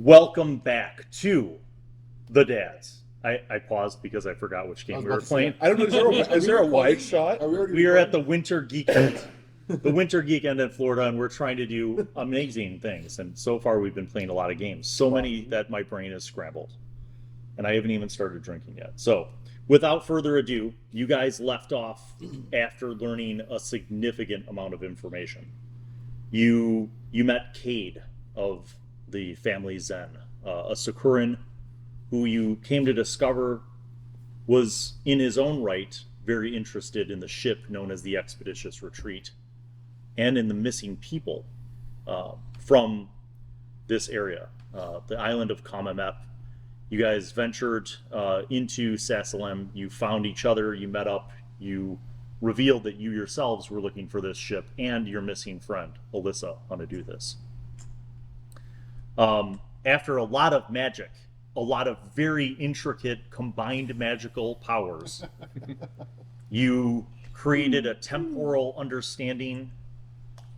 Welcome back to the Dads. I paused because I forgot which game we were playing. I don't know. Is there a wide shot? We are at the Winter Geek End. The Winter Geek End in Florida, and we're trying to do amazing things. And so far, we've been playing a lot of games. So many that my brain is scrambled. And I haven't even started drinking yet. So, without further ado, you guys left off after learning a significant amount of information. You met Cade of the family Zhen, a Sacuran who you came to discover was, in his own right, very interested in the ship known as the Expeditious Retreat and in the missing people from this area, the island of Kamamep. You guys ventured into Sassalem, you found each other, you met up, you revealed that you yourselves were looking for this ship and your missing friend, Alyssa, on to do this. After a lot of magic, a lot of very intricate combined magical powers, you created a temporal understanding,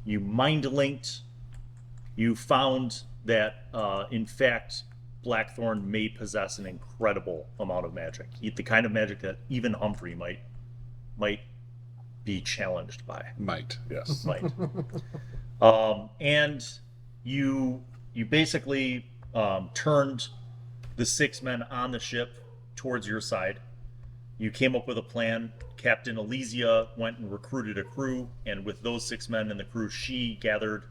you mind-linked, you found that, in fact, Blackthorn may possess an incredible amount of magic. The kind of magic that even Humphrey might be challenged by. Might, yes. Might. And you basically turned the 6 men on the ship towards your side. You came up with a plan. Captain Elysia went and recruited a crew, and with those 6 men and the crew she gathered,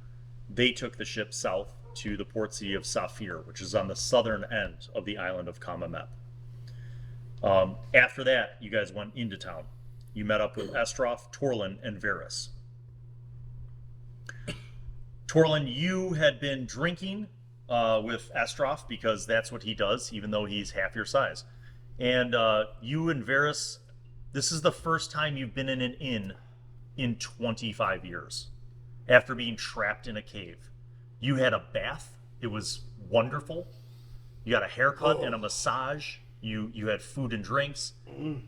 they took the ship south to the port city of Saphir, which is on the southern end of the island of Kamamep. After that, you guys went into town. You met up with Estroff, Torlin, and Varys. Torlin, you had been drinking with Estroff because that's what he does, even though he's half your size. And you and Varys, this is the first time you've been in an inn in 25 years after being trapped in a cave. You had a bath. It was wonderful. You got a haircut and a massage. You had food and drinks.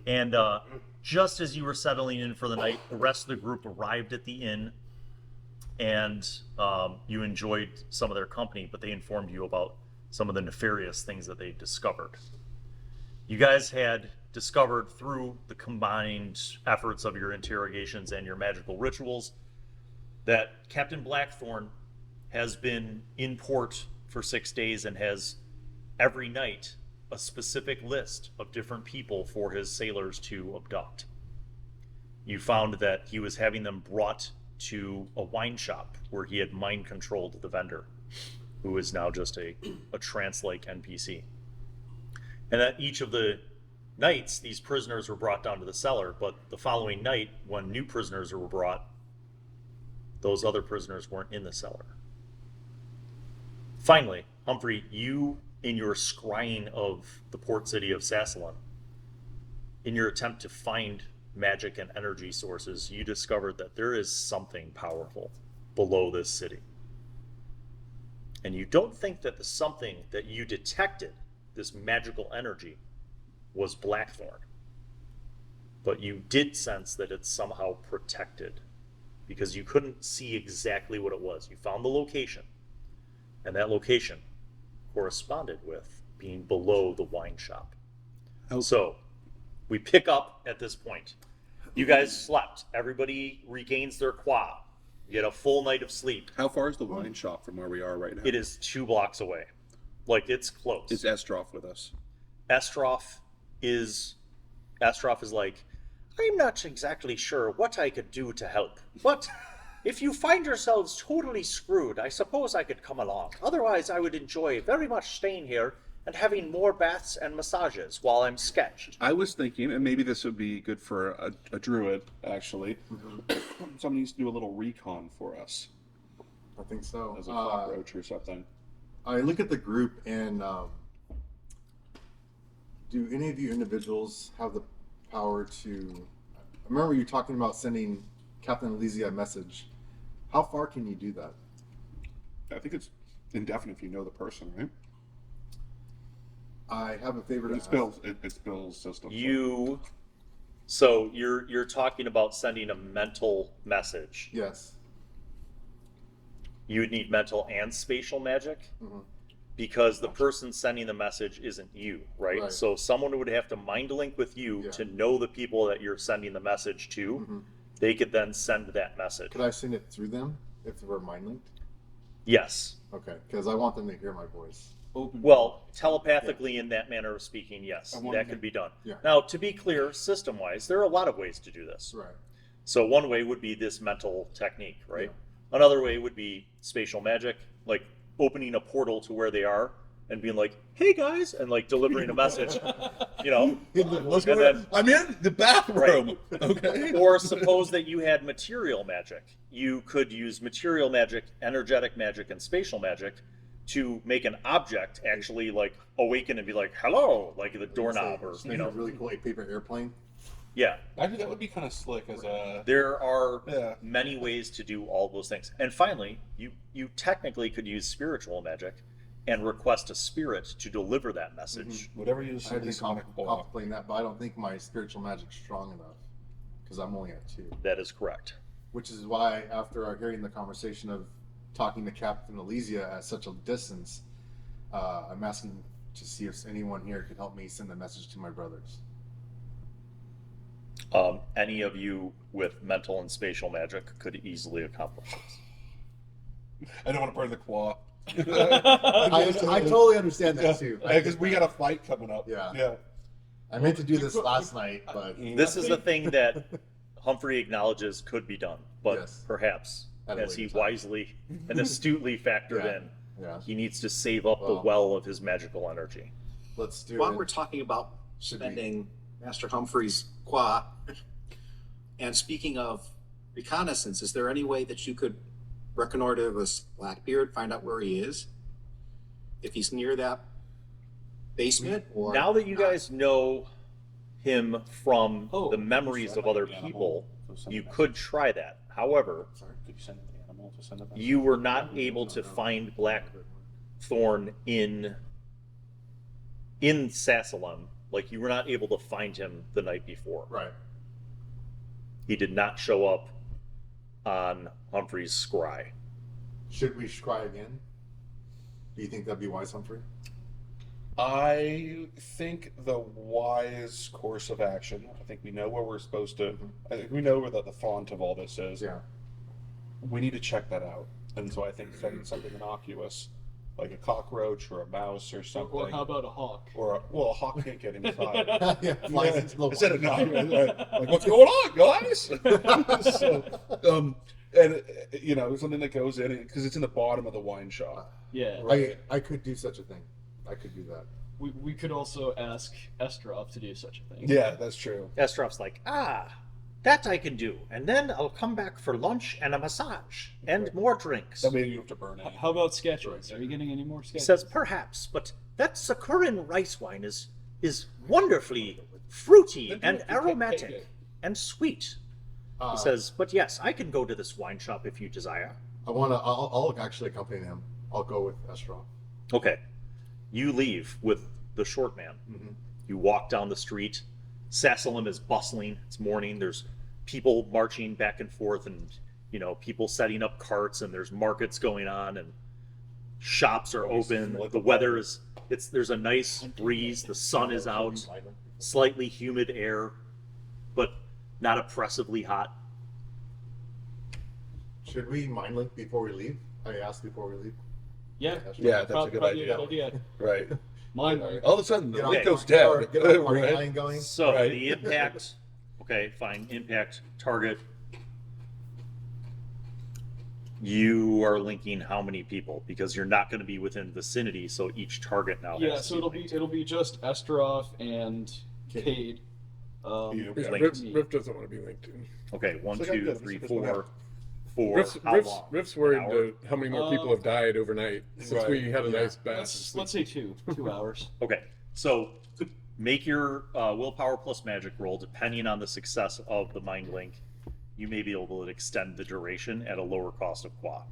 And just as you were settling in for the night, the rest of the group arrived at the inn, and you enjoyed some of their company, but they informed you about some of the nefarious things that they discovered. You guys had discovered through the combined efforts of your interrogations and your magical rituals that Captain Blackthorn has been in port for 6 days and has every night a specific list of different people for his sailors to abduct. You found that he was having them brought to a wine shop where he had mind controlled the vendor, who is now just a trance-like NPC. And that each of the nights, these prisoners were brought down to the cellar, but the following night, when new prisoners were brought, those other prisoners weren't in the cellar. Finally, Humphrey, you, in your scrying of the port city of Sassalem, in your attempt to find magic and energy sources, you discovered that there is something powerful below this city. And you don't think that the something that you detected, this magical energy, was Blackthorn. But you did sense that it's somehow protected, because you couldn't see exactly what it was. You found the location, and that location corresponded with being below the wine shop. Oh. So, we pick up at this point. You guys slept. Everybody regains their qua. You get a full night of sleep. How far is the wine shop from where we are right now? It is 2 blocks away. Like, it's close. Is Estroff with us? Estroff is like, I'm not exactly sure what I could do to help, but if you find yourselves totally screwed, I suppose I could come along. Otherwise, I would enjoy very much staying here and having more baths and massages while I'm sketched. I was thinking, and maybe this would be good for a druid, actually. Someone needs to do a little recon for us. I think so. As a cockroach or something. I look at the group, and do any of you individuals have the power to... I remember you talking about sending Captain Elysia a message. How far can you do that? I think it's indefinite if you know the person, right? I have a favor to ask. It's Bill's system. So you're talking about sending a mental message. Yes. You would need mental and spatial magic. because the person sending the message isn't you, right? Right. So someone would have to mind link with you Yeah. to know the people that you're sending the message to. Mm-hmm. They could then send that message. Could I send it through them if we're mind linked? Yes. Okay, because I want them to hear my voice. Well, telepathically, in that manner of speaking, yes, that could be done. Yeah. Now, to be clear, system-wise, there are a lot of ways to do this. Right. So one way would be this mental technique, right? Another way would be spatial magic, like opening a portal to where they are and being like, "Hey guys," and like delivering a message, you know. Let's And then- I'm in the bathroom. Okay. Or suppose that you had material magic. You could use material magic, energetic magic, and spatial magic to make an object actually like awaken and be like, "Hello," like the doorknob, or you a know. really cool paper airplane. Yeah. Actually, that would be kind of slick as a. There are Yeah. many ways to do all those things. And finally, you technically could use spiritual magic and request a spirit to deliver that message. Whatever you I've been see, Sonic Claw. contemplating that, but I don't think my spiritual magic's strong enough because I'm only at 2. That is correct. Which is why, after hearing the conversation of talking to Captain Elysia at such a distance, I'm asking to see if anyone here could help me send a message to my brothers. Any of you with mental and spatial magic could easily accomplish this. I don't want to burn the claw. I totally understand that too. Because we got a fight coming up. Yeah. Yeah. I meant to do this last night, but This is the thing that Humphrey acknowledges could be done, but Yes. perhaps, At a as he later time. wisely and astutely factored Yeah. in, yeah, he needs to save up the Well. well of his magical energy. let's do While it. we're talking about Should we- spending Master Humphrey's qua, and speaking of reconnaissance, is there any way that you could reconnoiter this Blackbeard, find out where he is? If he's near that basement, or Now that you not? guys know him from Oh, the memories of other people, you could try that. However, Sorry, could you send an animal to send it back? you were not able to find Blackthorn in Sassalem. Like, you were not able to find him the night before. Right. He did not show up on Humphrey's scry. Should we scry again? Do you think that'd be wise, Humphrey? I think the wise course of action. I think we know where we're supposed to. I think we know where the font of all this is. Yeah. We need to check that out. And so I think sending something innocuous, like a cockroach or a mouse or something. Or how about a hawk? Or a hawk can't get inside. Yeah, flies into the Instead of water. like, what's going on, guys? So, and you know, something that goes in because it's in the bottom of the wine shop. Yeah. I could do such a thing. I could do that. We could also ask Estrov to do such a thing. Yeah, that's true. Estrov's like, that I can do. And then I'll come back for lunch and a massage and more drinks. That way you have to burn it. How about sketches? Are you getting any more He sketches? says, perhaps, but that Sacuran rice wine is wonderfully fruity and aromatic and sweet. He says, but yes, I can go to this wine shop if you desire. I'll actually accompany him. I'll go with Estrov. Okay. You leave with the short man. You walk down the street. Sassalem is bustling. It's morning. There's people marching back and forth, and people setting up carts, and there's markets going on, and shops are open. The weather is there's a nice breeze. The sun is out. Slightly humid air, but not oppressively hot. Should we mind link before we leave? I asked before we leave. Yeah. Yeah, that's a good Probably idea. a good idea. Right. Mine. All of a sudden, the Get link our- goes get our- dead. Get our party Right. line going. So Right. the impact. Okay, fine. Impact target. You are linking how many people? Because you're not going to be within vicinity, so each target now. Yeah, has so to be it'll be just Estrov and Cade. Cade. Yeah, Yeah, linked. Riff doesn't want to be linked to. Okay, 1, So I got 2, good. 3, This one 4. For Riff's, how Riff's, long? Riff's worried An hour? how many more people have died overnight since Right. we had a nice bath. Let's say 2 hours. Okay, so make your willpower plus magic roll depending on the success of the mind link. You may be able to extend the duration at a lower cost of qua.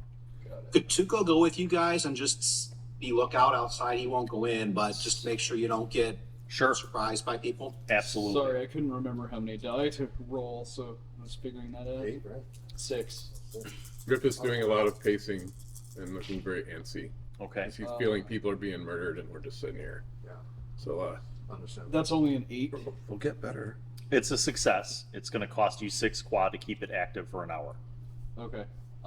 Could Tuco go with you guys and just be lookout outside? He won't go in, but just make sure you don't get Sure, surprised by people. absolutely. Sorry, I couldn't remember how many died to roll, so I was figuring that out. 8, right? 6. Riff is doing a lot of pacing and looking very antsy. Okay. 'Cause he's feeling people are being murdered and we're just sitting here. Yeah, So, understand. That's only an 8. we'll get better. It's a success. It's going to cost you 6 qua to keep it active for an hour. Okay.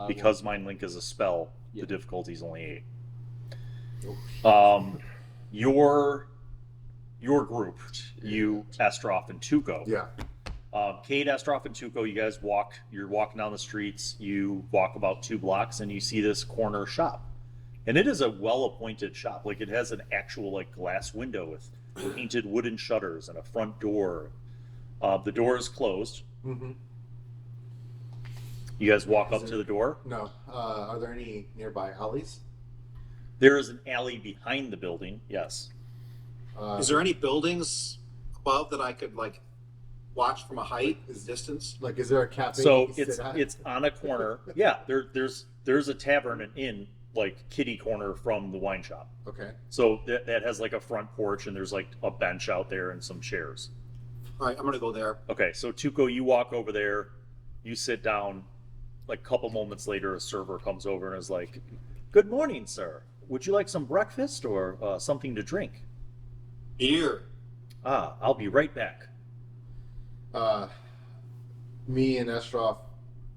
Because Mind Link is a spell, Yeah. the difficulty is only 8. Oh. Your group, you, Estroff, and Tuco. Yeah. Cade, Estroff, and Tuco, you guys you're walking down the streets, you walk about 2 blocks, and you see this corner shop. And it is a well-appointed shop. Like, it has an actual, like, glass window with painted wooden shutters and a front door. The door is closed. Mm-hmm. You guys walk up to the door. No. Are there any nearby alleys? There is an alley behind the building, yes. Is there any buildings above that I could like watch from a height, Is- distance? Like, is there a cafe? So you can it's sit at? it's on a corner. Yeah, there's a tavern and inn, like kitty corner from the wine shop. Okay. So that has like a front porch and there's like a bench out there and some chairs. All right, I'm gonna go there. Okay, so Tuco, you walk over there, you sit down. Like a couple moments later, a server comes over and is like, "Good morning, sir. Would you like some breakfast or something to drink?" Here. Ah, I'll be right back. Me and Estroff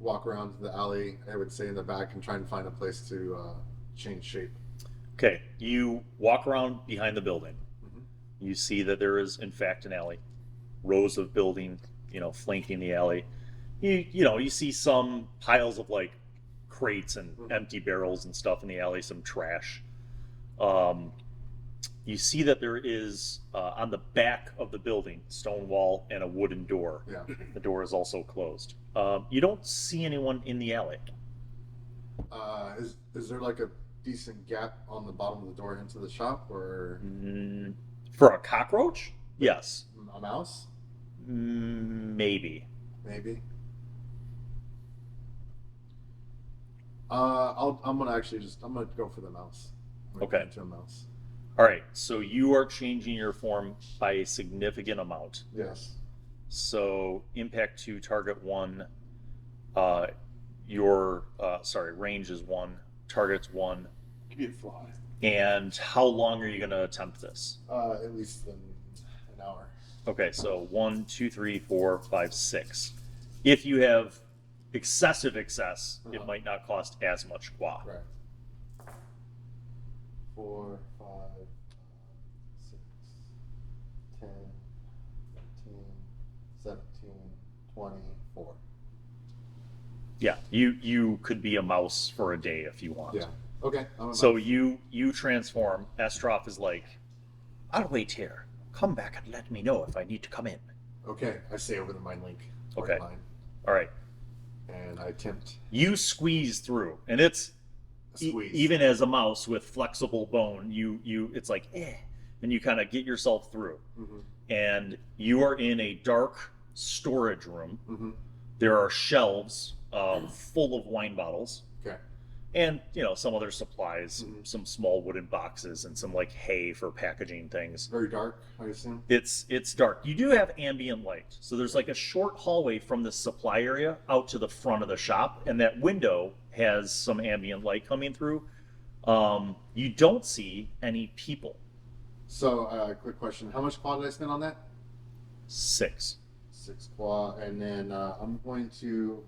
walk around to the alley, I would say in the back, and try and find a place to change shape. Okay, you walk around behind the building. Mhm. You see that there is, in fact, an alley. Rows of building, flanking the alley. You see some piles of like crates and empty barrels and stuff in the alley, some trash. You see that there is on the back of the building, stone wall and a wooden door. Yeah. The door is also closed. You don't see anyone in the alley. Is there like a decent gap on the bottom of the door into the shop, or For a cockroach? Yes. a mouse? Maybe. Maybe. I'm gonna go for the mouse. I'm gonna Okay. go into a mouse. All right, so you are changing your form by a significant amount. Yes. So impact 2, target 1. Range is 1, target's 1. Give me a fly. And how long are you going to attempt this? At least an hour. Okay, so 1, 2, 3, 4, 5, 6. If you have excessive excess, it might not cost as much qua. Right. 4, 5, 6, 10, 15, 17, 24. Yeah, you could be a mouse for a day if you want. Yeah. Okay. I'm a So mouse. you transform. Estroff is like, "I'll wait here. Come back and let me know if I need to come in." Okay. I say over the mind link. Okay. Line, All right. and I attempt You squeeze through, and it's a squeeze. even as a mouse with flexible bone, it's like and you kind of get yourself through. Mm-hmm. And you are in a dark storage room. Mm-hmm. There are shelves full of wine bottles. Okay. And some other supplies, Mhm. some small wooden boxes, and some like hay for packaging things. Very dark, I assume. It's dark. You do have ambient light, so there's like a short hallway from the supply area out to the front of the shop, and that window has some ambient light coming through. You don't see any people. So, quick question: how much quad did I spend on that? 6. 6 quad, and then I'm going to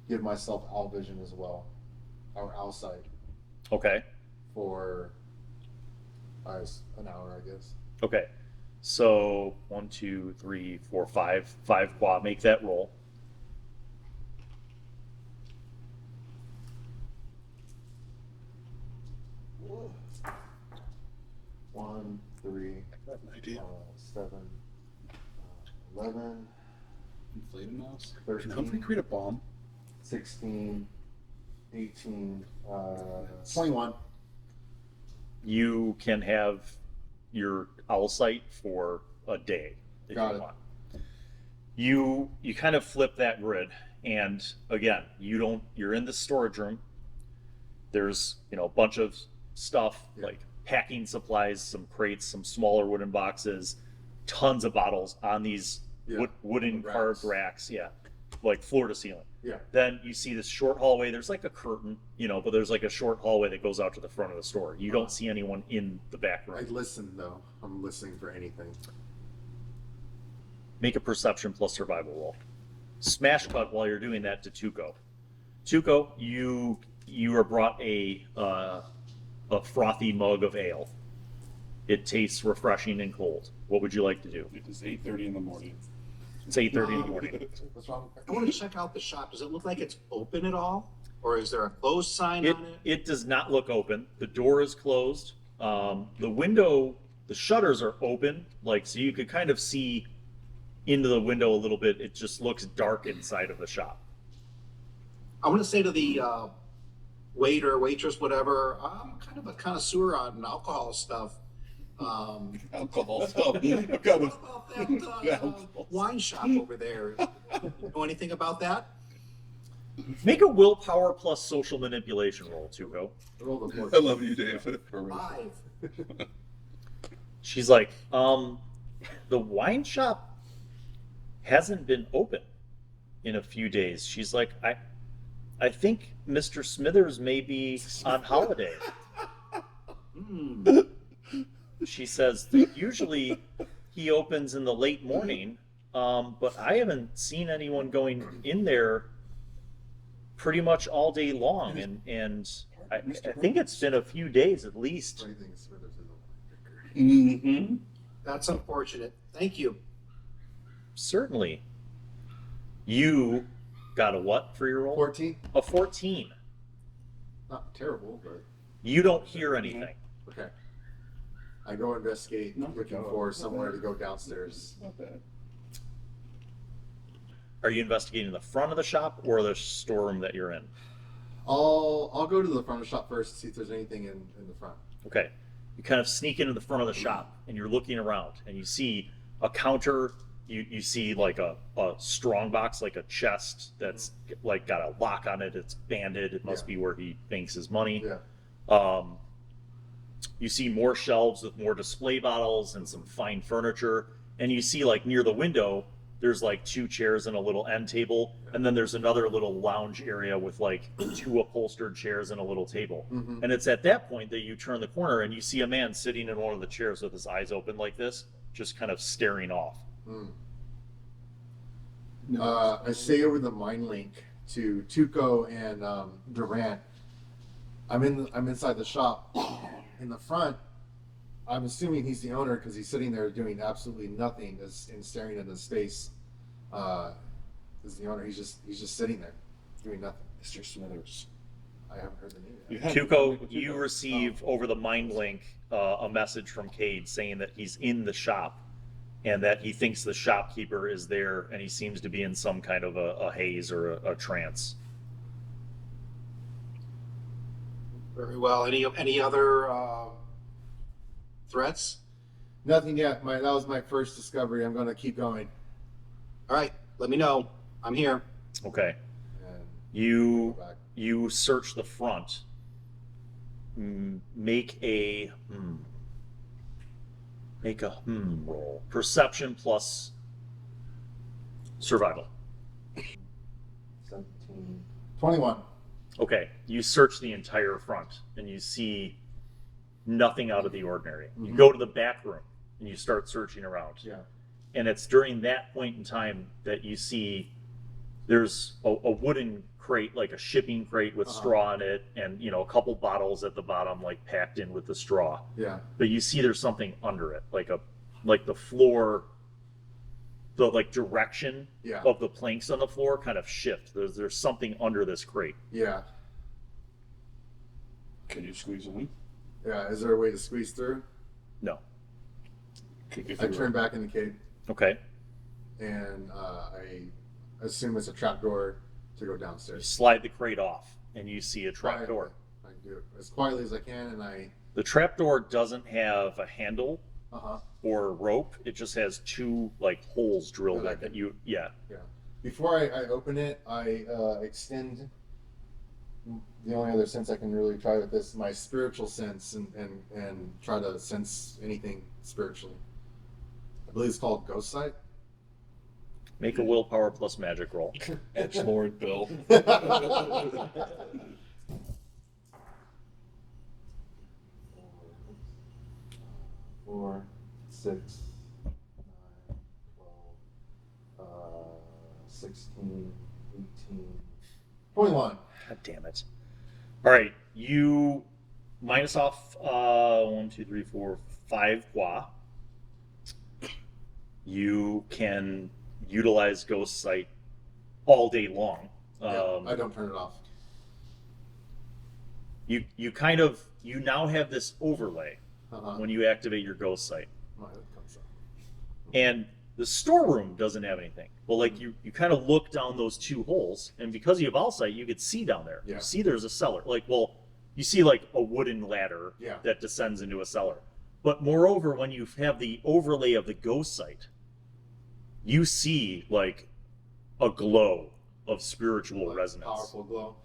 give myself owl vision as well, or owl sight, Okay. for an hour, I guess. Okay. So 1, 2, 3, 4, 5. 5 qua. Make that roll. One, 3, Got an idea. 7, 11, Inflated mouse. Can Humphrey 13, create a bomb? 16, 18, 21. You can have your owl sight for a day if Got you it. want. You kind of flip that grid, and again, you're in the storage room. There's a bunch of stuff Yeah. like packing supplies, some crates, some smaller wooden boxes, tons of bottles on these Yeah, wooden racks. carved racks. Yeah, like floor to ceiling. Yeah. then you see this short hallway. There's like a curtain, but there's like a short hallway that goes out to the front of the store. You don't see anyone in the back room. I listen though. I'm listening for anything. Make a perception plus survival roll. Smash cut while you're doing that to Tuco. Tuco, you are brought a frothy mug of ale. It tastes refreshing and cold. What would you like to do? It is 8:30 in the morning. It's 8:30 in the morning. What's wrong? I want to check out the shop. Does it look like it's open at all? Or is there a closed sign on it? It does not look open. The door is closed. The window, the shutters are open, so you could kind of see into the window a little bit. It just looks dark inside of the shop. I'm going to say to the waiter, waitress, whatever, I'm kind of a connoisseur on alcohol stuff. Alcohol stuff. What about that wine shop over there? Know anything about that? Make a willpower plus social manipulation roll, Tuco. Roll the board. I love you, Dave. 5. She's like, the wine shop hasn't been open in a few days. She's like, I think Mr. Smithers may be on holiday. She says that usually he opens in the late morning, but I haven't seen anyone going in there pretty much all day long, and I think it's been a few days at least. Mm-hmm. That's unfortunate. Thank you. Certainly. You got a what for your roll? 14. A 14. Not terrible, but You don't hear anything. okay. I go investigate, looking for somewhere to go downstairs. Not bad. Are you investigating the front of the shop or the storeroom that you're in? I'll go to the front of the shop first to see if there's anything in the front. Okay. You kind of sneak into the front of the shop and you're looking around and you see a counter. You see like a strong box, like a chest that's like got a lock on it. It's banded. It must be where he banks his money. Yeah. You see more shelves with more display bottles and some fine furniture. And you see like near the window, there's like 2 chairs and a little end table. And then there's another little lounge area with like 2 upholstered chairs and a little table. Mm-hmm. And it's at that point that you turn the corner and you see a man sitting in one of the chairs with his eyes open like this, just kind of staring off. I say over the mind link to Tuco and Durant. I'm inside the shop. In the front, I'm assuming he's the owner because he's sitting there doing absolutely nothing and staring into space. Is the owner? He's just sitting there doing nothing. Mr. Smithers. I haven't heard the name You yet. have- Tuco, you receive over the mind link a message from Cade saying that he's in the shop and that he thinks the shopkeeper is there and he seems to be in some kind of a haze or a trance. Very well. Any other threats? Nothing yet. That was my first discovery. I'm going to keep going. All right. Let me know. I'm here. Okay. And You go back. you search the front. Make a roll. Perception plus survival. 17. 21. Okay, you search the entire front and you see nothing out of the ordinary. You go to the back room and you start searching around. Yeah. And it's during that point in time that you see there's a wooden crate, like a shipping crate with straw in it, and a couple bottles at the bottom, like packed in with the straw. Yeah. But you see there's something under it, like the floor, the like direction Yeah. of the planks on the floor kind of shift. There's something under this crate. Yeah. Can you squeeze in? Yeah. Is there a way to squeeze through? No. If I you turn back in the cave Okay. and I assume it's a trapdoor to go You downstairs. slide the crate off and you see a trap door. I do it as quietly as I can, and I. The trap door doesn't have a handle Uh-huh. or a rope. It just has 2 like holes drilled Oh, in that you Yeah. Before I open it, I extend. The only other sense I can really try with this is my spiritual sense, and try to sense anything spiritually. I believe it's called ghost sight. Make a willpower plus magic roll. Edgelord Bill. 4, 6, 9, 12, 16, 18, 21. God damn it. All right, you minus off 1, 2, 3, 4, 5 gua. You can utilize Ghost Sight all day long. I don't turn it off. You now have this overlay when you activate your Ghost Sight. And the storeroom doesn't have anything. Well, like you kind of look down those two holes, and because you have Allsight, you could see down there. Yeah. You see there's a cellar. You see like a wooden ladder Yeah. that descends into a cellar. But moreover, when you have the overlay of the Ghost Sight, you see like a glow of spiritual resonance. Powerful glow.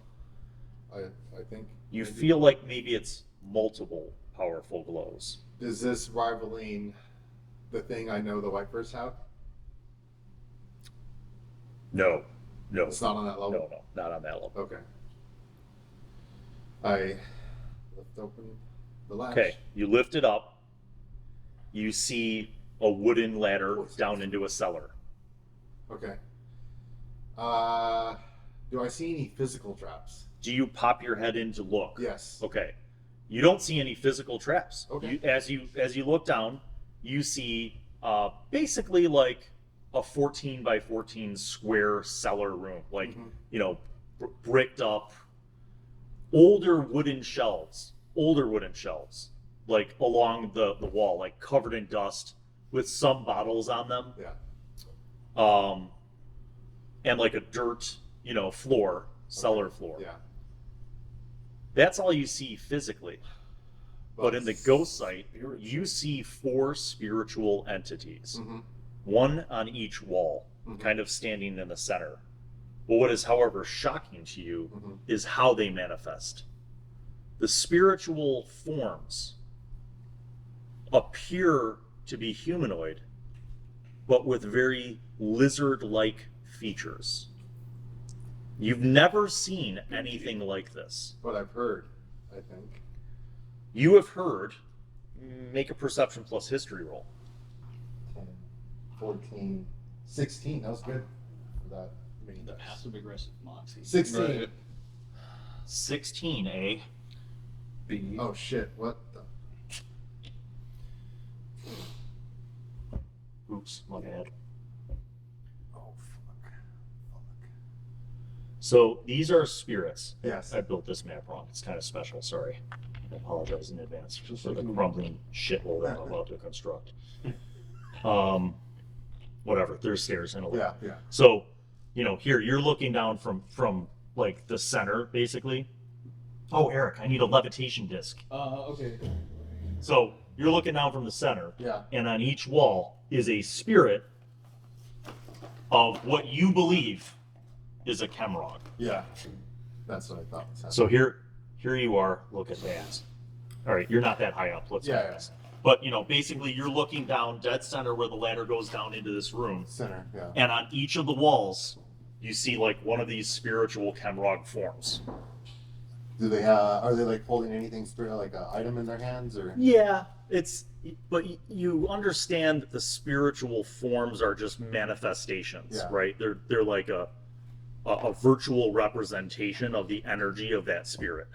I think. You maybe. feel like maybe it's multiple powerful glows. Is this rivaling the thing I know the Wipers have? No. It's not on that level? No, not on that level. Okay. I lift open the latch. Okay, you lift it up. You see a wooden ladder down into a cellar. Okay. Do I see any physical traps? Do you pop your head in to look? Yes. Okay. You don't see any physical traps. Okay. As you look down, you see basically like a 14 by 14 square cellar room, like bricked up, older wooden shelves, like along the wall, like covered in dust, with some bottles on them. Yeah. And like a dirt, floor, cellar floor. Yeah. That's all you see physically. But in the Ghost Sight, you see 4 spiritual entities, one on each wall, kind of standing in the center. But what is, however, shocking to you is how they manifest. The spiritual forms appear to be humanoid, but with very lizard-like features. You've never seen anything like this. What I've heard, I think. You have heard. Make a perception plus history roll. 10, 14, 16. That was good for that many The dice. passive aggressive moxie. 16. Right. 16, eh? B. Oh shit! What the? Oops, my bad. Oh fuck! So these are spirits. Yes. I built this map wrong. It's kind of special. Sorry. I apologize in advance for the crumbling shithole that I'm about to construct. Whatever. There's stairs in a little. Yeah. So, here you're looking down from like the center, basically. Oh, Eric, I need a levitation disc. Okay. So you're looking down from the center. Yeah. And on each wall is a spirit of what you believe is a Kemrog. Yeah. That's what I thought was happening. So here you are. Look at that. All right, you're not that high up. Let's Yeah, do this. But basically, you're looking down dead center where the ladder goes down into this room, Center. Yeah. and on each of the walls, you see like one of these spiritual Kemrog forms. Do they have? Are they like holding anything like an item in their hands or? Yeah, but you understand that the spiritual forms are just manifestations, Yeah. right? They're like a virtual representation of the energy of that spirit.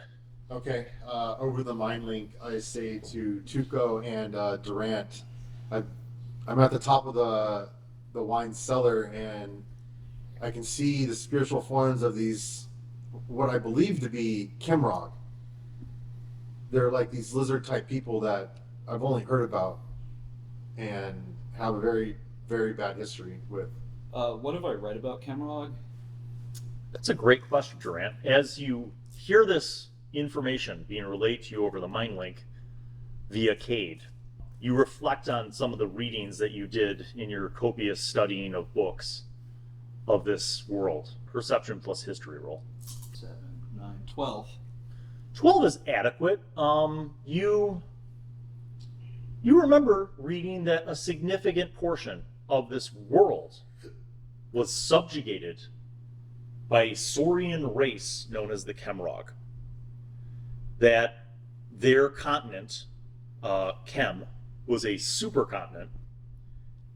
Okay. Over the mind link, I say to Tuco and Durant, I'm at the top of the wine cellar, and I can see the spiritual forms of these, what I believe to be Kemrog. They're like these lizard type people that I've only heard about and have a very, very bad history with. What have I read about Kemrog? That's a great question, Durant. As you hear this information being relayed to you over the mind link via Cade, you reflect on some of the readings that you did in your copious studying of books of this world. Perception plus history roll. 7, 9, 12. 12 is adequate. You remember reading that a significant portion of this world was subjugated by a Saurian race known as the Kemrog. That their continent, Kem, was a supercontinent,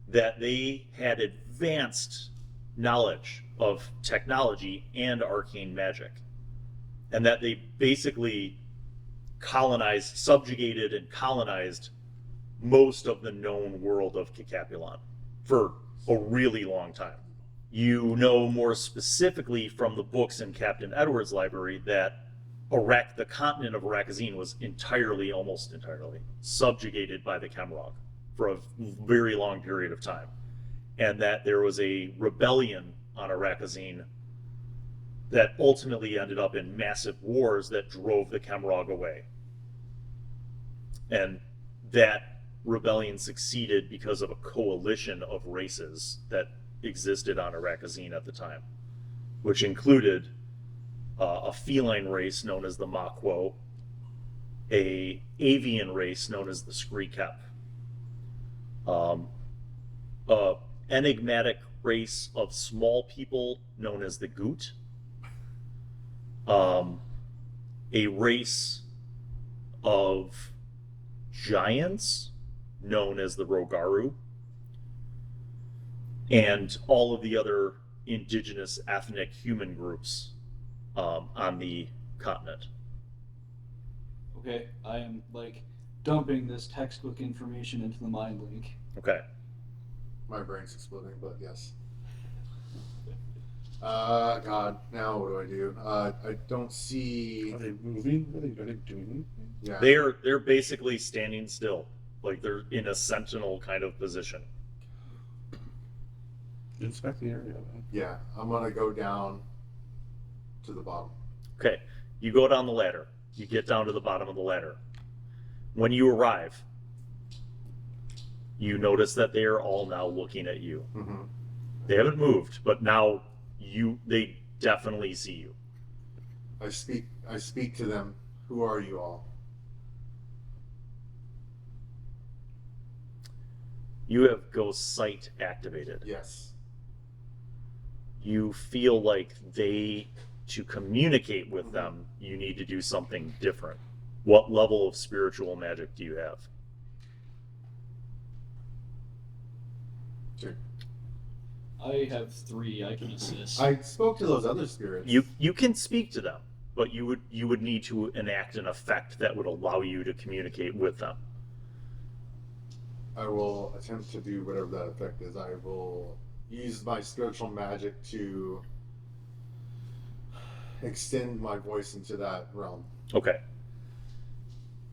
that they had advanced knowledge of technology and arcane magic, and that they basically colonized, subjugated, and colonized most of the known world of Kikapulan for a really long time. You know more specifically from the books in Captain Edward's library that the continent of Arakazine was almost entirely, subjugated by the Kemrog for a very long period of time. And that there was a rebellion on Arakazine that ultimately ended up in massive wars that drove the Kemrog away. And that rebellion succeeded because of a coalition of races that existed on Arakazine at the time, which included a feline race known as the Makwo, a avian race known as the Skrikep, a enigmatic race of small people known as the Goot, a race of giants known as the Rogaru, and all of the other indigenous ethnic human groups on the continent. Okay, I am dumping this textbook information into the mind link. Okay. My brain's exploding, but yes. God, now what do I do? I don't see. Are they moving? Are they doing anything? Yeah. They're basically standing still, like they're in a sentinel kind of position. Inspect the area. Yeah, I'm gonna go down to the bottom. Okay, you go down the ladder. You get down to the bottom of the ladder. When you arrive, you notice that they are all now looking at you. Mm-hmm. They haven't moved, but now they definitely see you. I speak to them. Who are you all? You have Ghost Sight activated. Yes. You feel like to communicate with them, you need to do something different. What level of spiritual magic do you have? Sure. I have 3. I can assist. I spoke to those other spirits. You can speak to them, but you would need to enact an effect that would allow you to communicate with them. I will attempt to do whatever that effect is. I will use my spiritual magic to extend my voice into that realm. Okay.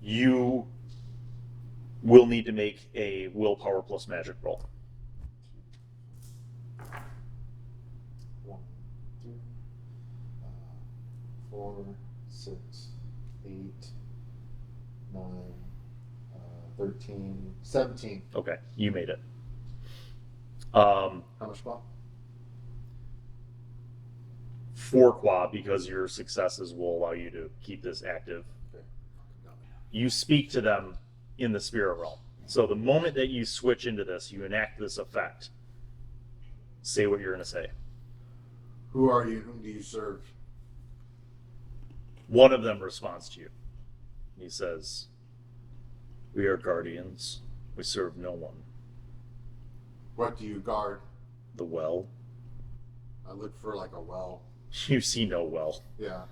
You will need to make a willpower plus magic roll. 1, 2, 4, 6, 8, 9, 13, 17. Okay, you made it. How much block? 4 qua, because your successes will allow you to keep this active. Okay. You speak to them in the spirit realm. So the moment that you switch into this, you enact this effect. Say what you're going to say. Who are you? Whom do you serve? One of them responds to you. He says, "We are guardians. We serve no one. What do you guard? The well." I look for like a well. You see no well. Yeah.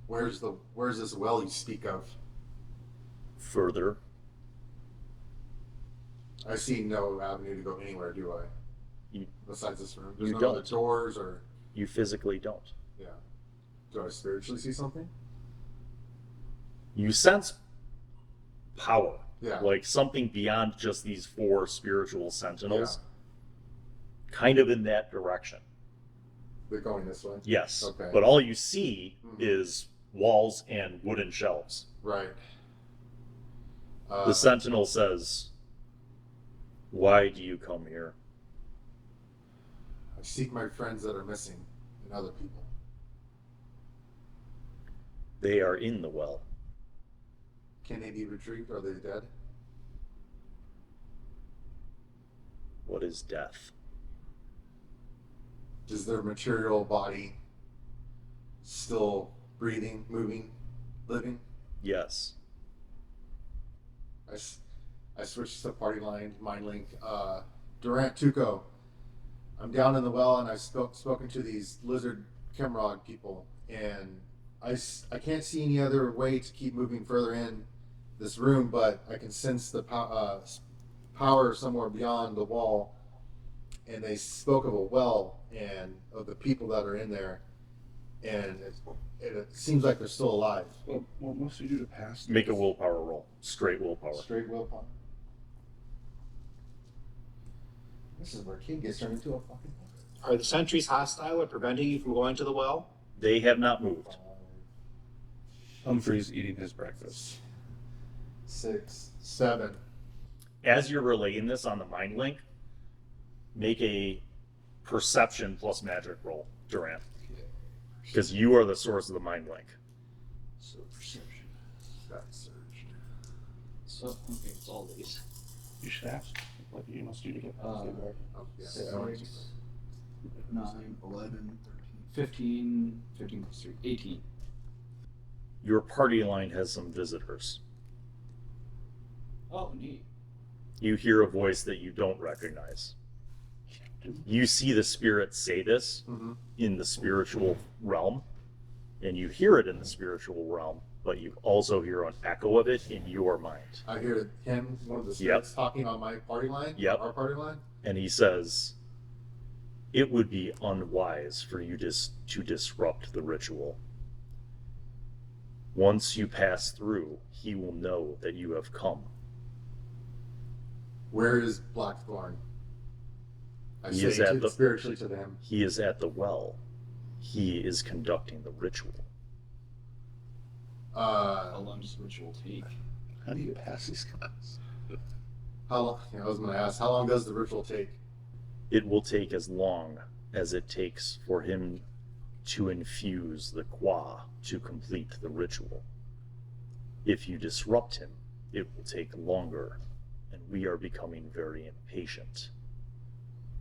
Where's this well you speak of? Further. I see no avenue to go anywhere, do I? You, Besides this room, there's You no other don't. doors or you physically don't. yeah. Do I spiritually see something? You sense power. Yeah. Like something beyond just these 4 spiritual sentinels. Kind of in that direction. They're going this way. Yes. Okay. But all you see Mhm. is walls and wooden shelves. Right. The sentinel says, "Why do you come here?" I seek my friends that are missing and other people. They are in the well. Can they be retrieved? Are they dead? What is death? Is their material body still breathing, moving, living? Yes. I switched to party line, mind link. Durant, Tuco. I'm down in the well, and I've spoken to these lizard Kemrog people, and I can't see any other way to keep moving further in this room, but I can sense the power somewhere beyond the wall. And they spoke of a well and of the people that are in there, and it seems like they're still alive. Well, what must we do to pass? Make a willpower roll. Straight willpower. Straight willpower. This is where King gets turned into a fucking. Are the sentries hostile or preventing you from going to the well? They have not moved. Humphrey's eating his breakfast. 6, 7. As you're relaying this on the mind link, make a perception plus magic roll, Durant. Because you are the source of the mind link. So perception. Got surged. So okay, it's all these. You should ask what you must do to get past the guard. Oh, yeah. 6, 9, 11, 15, 15 plus 3, 18. Your party line has some visitors. Oh, neat. You hear a voice that you don't recognize. You see the spirit say this in the spiritual realm, and you hear it in the spiritual realm, but you also hear an echo of it in your mind. I hear him, one of the spirits, talking on my party line. Yep. Our party line. And he says, "It would be unwise for you to disrupt the ritual. Once you pass through, he will know that you have come." Where is Blackthorn? I He say is at the- spiritually to them. He is at the well. He is conducting the ritual. How long does the ritual take? How do you pass these guys? How long? I was going to ask. How long does the ritual take? It will take as long as it takes for him to infuse the Kwa to complete the ritual. If you disrupt him, it will take longer, and we are becoming very impatient.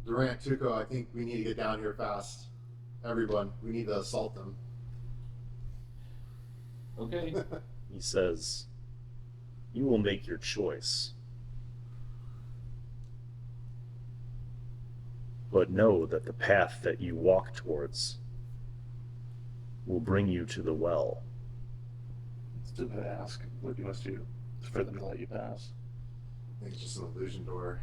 Durant, Tuco, I think we need to get down here fast. Everyone, we need to assault them. Okay. He says, "You will make your choice. But know that the path that you walk towards will bring you to the well." Still gotta ask what you must do for them to let you pass. I think it's just an illusion door.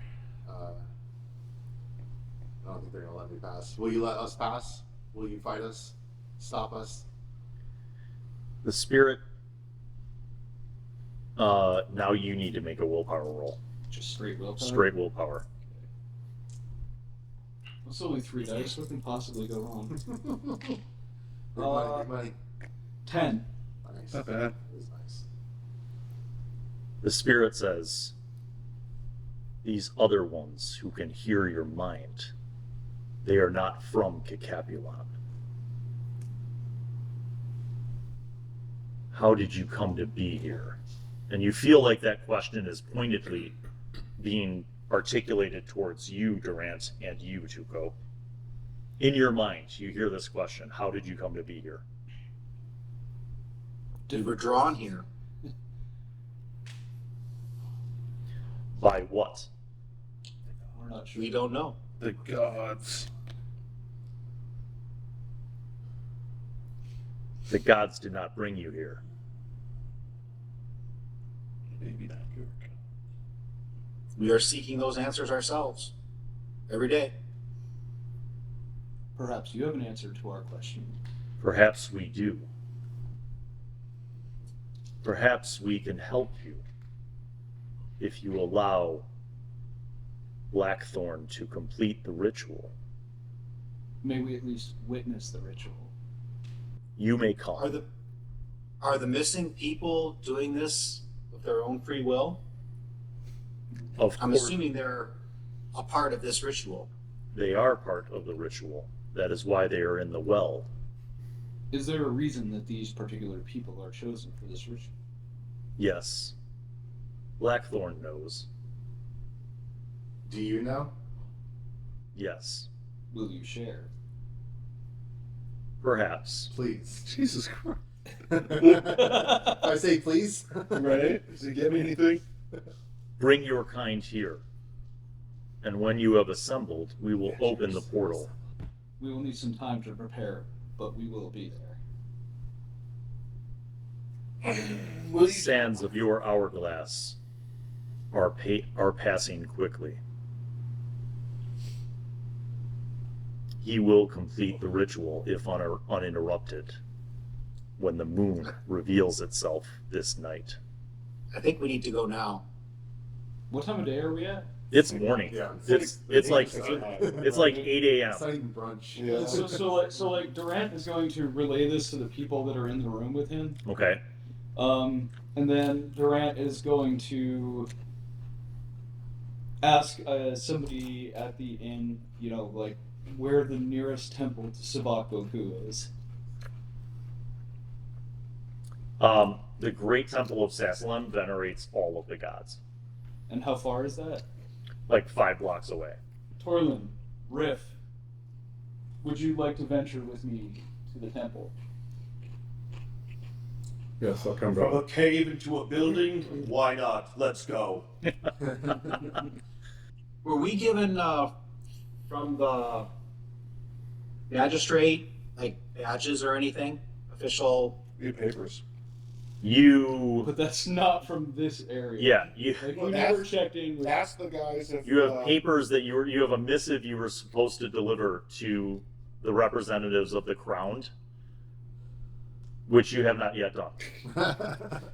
I don't think they're going to let me pass. Will you let us pass? Will you fight us? Stop us? The spirit, now you need to make a willpower roll. Just straight willpower? Straight willpower. It's only 3 dice. What can possibly go wrong? Big money, big money. 10. Nice. Not bad. That was nice. The spirit says, "These other ones who can hear your mind, they are not from Kikapulan. How did you come to be here?" And you feel like that question is pointedly being articulated towards you, Durant, and you, Tuco. In your mind, you hear this question: how did you come to be here? We were drawn here. By what? We're not sure. We don't know. The gods. The gods did not bring you here. Maybe not your god. We are seeking those answers ourselves every day. Perhaps you have an answer to our question. Perhaps we do. Perhaps we can help you if you allow Blackthorn to complete the ritual. May we at least witness the ritual? You may come. Are the missing people doing this of their own free will? Of I'm course, assuming they're a part of this ritual. they are part of the ritual. That is why they are in the well. Is there a reason that these particular people are chosen for this ritual? Yes. Blackthorn knows. Do you know? Yes. Will you share? Perhaps. Please. Jesus Christ. If I say please. Right? Does he give me anything? Bring your kind here. And when you have assembled, we will open the portal. We will need some time to prepare, but we will be there. The sands of your hourglass are passing quickly. He will complete the ritual if uninterrupted when the moon reveals itself this night. I think we need to go now. What time of day are we at? It's morning. Yeah. It's like 8 a.m. It's not even brunch. Yeah. So Durant is going to relay this to the people that are in the room with him. Okay. And then Durant is going to ask somebody at the inn, like where the nearest temple to Savak Goku is. The Great Temple of Sassalem venerates all of the gods. And how far is that? Like 5 blocks away. Torlin, Riff, would you like to venture with me to the temple? Yes, I'll come From a back. cave into a building? Why not? Let's go. Were we given from the magistrate like badges or anything? Official? Need papers. You, But that's not from this area. yeah, you Like, we Well, never that's- checked in with... Ask the guys if you have papers that you have a missive you were supposed to deliver to the representatives of the crowned, which you have not yet done.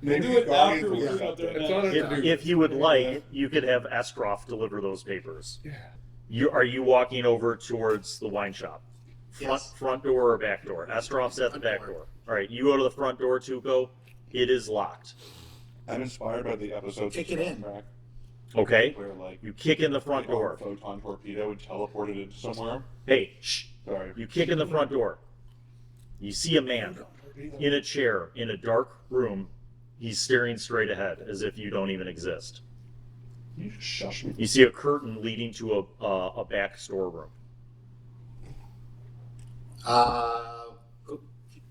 maybe Do it Guardians after we will do accept it. it. It's on If, a if you would like, you could have Estroff deliver those papers. Yeah. Are you walking over towards the wine shop? Yes. Front door or back door? Estroff's at the back door. All right, you go to the front door, Tuco. It is locked. I'm inspired by the episodes Kick of it Star in. Trek Okay, where like you kick in the front they own a door. photon torpedo and teleport it into somewhere. Hey, shh. Sorry. You kick in the front door. You see a man in a chair in a dark room. He's staring straight ahead as if you don't even exist. You just shush me. You see a curtain leading to a back storeroom.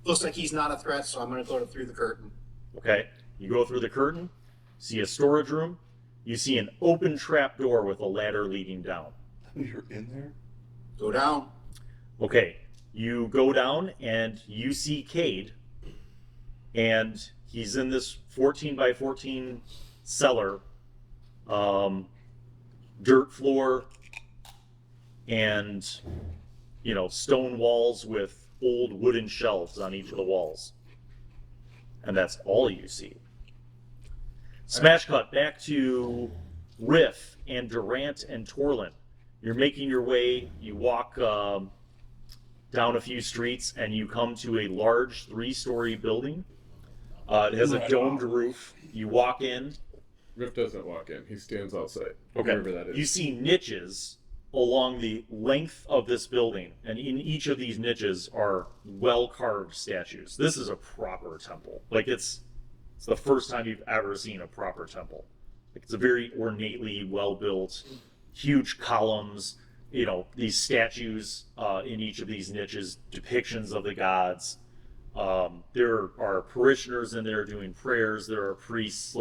Looks like he's not a threat, so I'm going to go through the curtain. Okay, you go through the curtain, see a storage room. You see an open trap door with a ladder leading down. You're in there? Go down. Okay, you go down and you see Cade, and he's in this 14 by 14 cellar, dirt floor, and stone walls with old wooden shelves on each of the walls, and that's all you see. Smash cut back to Riff and Durant and Torlin. You're making your way. You walk down a few streets, and you come to a large 3-story building. It has a domed roof. You walk in. Riff doesn't walk in. He stands outside. Okay. Wherever that is. You see niches along the length of this building, and in each of these niches are well-carved statues. This is a proper temple. Like it's the first time you've ever seen a proper temple. Like it's a very ornately well-built, huge columns. These statues in each of these niches, depictions of the gods. There are parishioners in there doing prayers. There are priests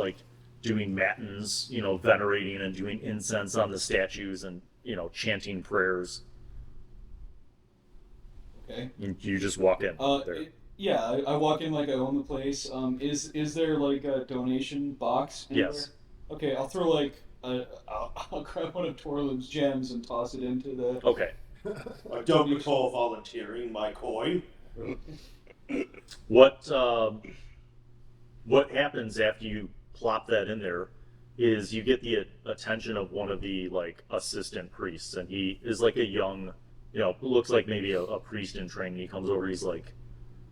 doing matins, venerating and doing incense on the statues and chanting prayers. Okay. You just walk in there. I walk in like I own the place. Is there like a donation box anywhere? Yes. Okay, I'll throw I'll grab one of Torlin's gems and toss it into the... Okay. I don't recall volunteering my coin. What happens after you plop that in there is you get the attention of one of the assistant priests, and he is like a young, looks like maybe a priest in training. He comes over, he's like,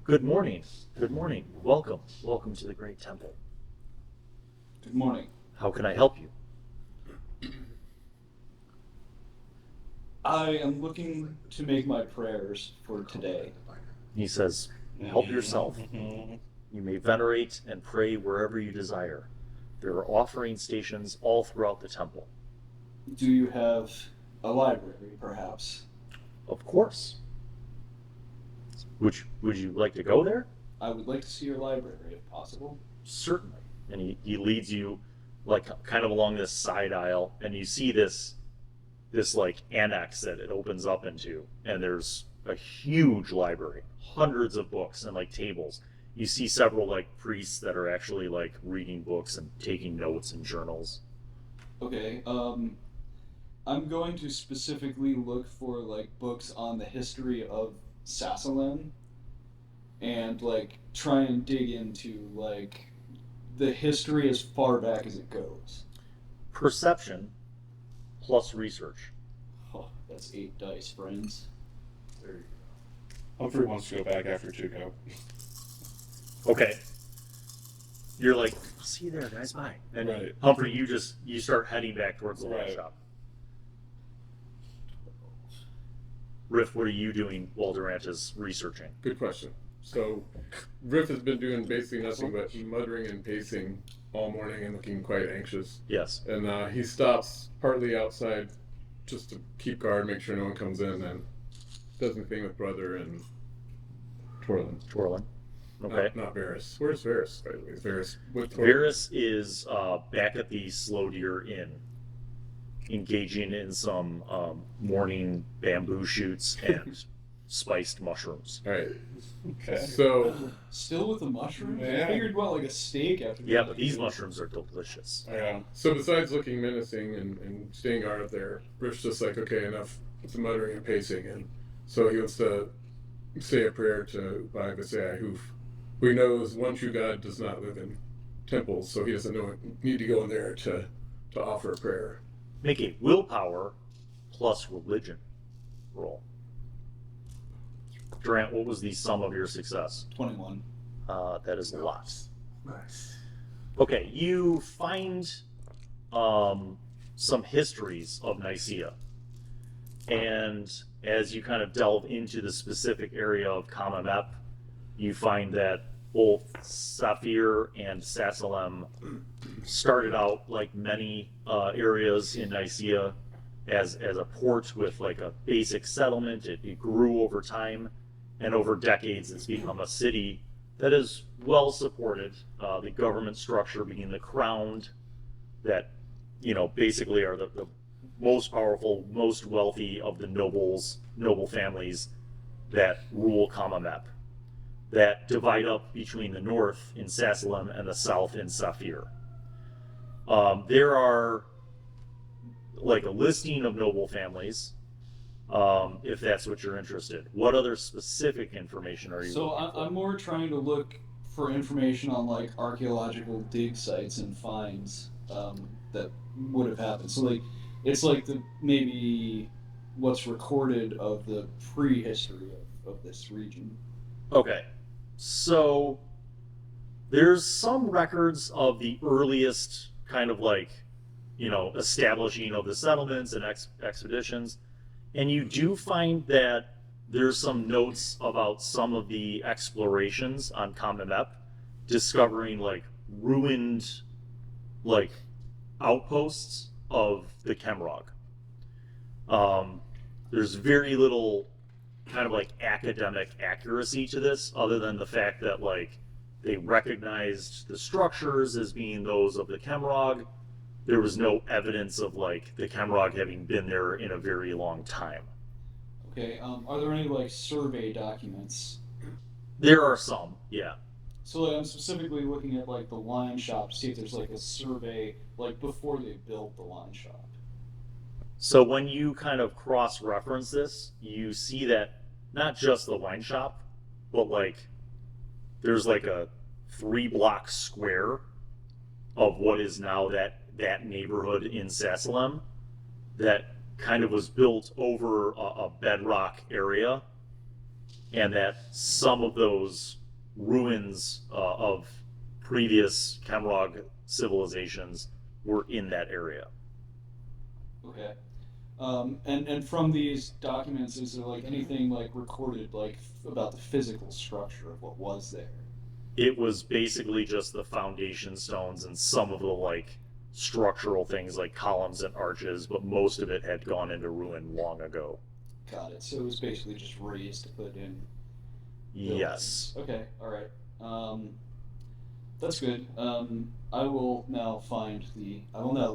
good morning, welcome to the Great Temple. Good morning. How can I help you? I am looking to make my prayers for today. He says, help yourself. You may venerate and pray wherever you desire. There are offering stations all throughout the temple. Do you have a library, perhaps? Of course. Would you like to go there? I would like to see your library if possible. Certainly. And he leads you like kind of along this side aisle, and you see this like annex that it opens up into, and there's a huge library, hundreds of books and like tables. You see several like priests that are actually like reading books and taking notes and journals. Okay, I'm going to specifically look for like books on the history of Sacuran and like try and dig into like the history as far back as it goes. Perception plus research. Oh, that's 8 dice, friends. There you go. Humphrey wants to go back after Tuco. Okay. You're like, I'll see you there, guys. Bye. And Right. Humphrey, you start heading back towards the wine Right. shop. Riff, what are you doing while Durant is researching? Good question. So, Riff has been doing basically nothing but muttering and pacing all morning and looking quite anxious. Yes. And he stops partly outside just to keep guard, make sure no one comes in, and does the thing with Brother and Torlin. Torlin. Okay. Not Varys. Where's Varys, by the way? Is Varys with Torlin? Varys is back at the Slow Deer Inn, engaging in some morning bamboo shoots and spiced mushrooms. All right. Okay. So, Still with the mushrooms? Yeah. I figured, well, like a steak after. Yeah, but these mushrooms are delicious. Yeah. so besides looking menacing and staying guard up there, Riff's just like, okay, enough with the muttering and pacing. And so he wants to say a prayer to by Busey, who knows one true God does not live in temples, so he doesn't need to go in there to offer a prayer. Make a willpower plus religion roll. Durant, what was the sum of your success? 21. That is a lot. Nice. Okay, you find some histories of Nisia. And as you kind of delve into the specific area of Kamamep, you find that both Saphir and Sasalem started out like many areas in Nisia as a port with like a basic settlement. It grew over time, and over decades it's become a city that is well supported. The government structure being the crown that, basically are the most powerful, most wealthy of the noble families that rule Kamamep, that divide up between the north in Sasalem and the south in Saphir. There are like a listing of noble families, if that's what you're interested. What other specific information are you So looking for? I'm more trying to look for information on like archaeological dig sites and finds that would have happened. So like it's like maybe what's recorded of the prehistory of this region. Okay, so there's some records of the earliest kind of like, establishing of the settlements and expeditions, and you do find that there's some notes about some of the explorations on Kamamep, discovering like ruined like outposts of the Kemrog. There's very little kind of like academic accuracy to this, other than the fact that like they recognized the structures as being those of the Kemrog. There was no evidence of like the Kemrog having been there in a very long time. Okay, are there any like survey documents? There are some, yeah. So like, I'm specifically looking at like the wine shop to see if there's like a survey like before they built the wine shop. So when you kind of cross-reference this, you see that not just the wine shop, but like there's like a 3-block square of what is now that neighborhood in Sasalem that kind of was built over a bedrock area, and that some of those ruins of previous Kemrog civilizations were in that area. Okay. And from these documents, is there like anything like recorded like about the physical structure of what was there? It was basically just the foundation stones and some of the like structural things like columns and arches, but most of it had gone into ruin long ago. Got it. So it was basically just raised to put in Yes. Okay, alright. That's good. I will now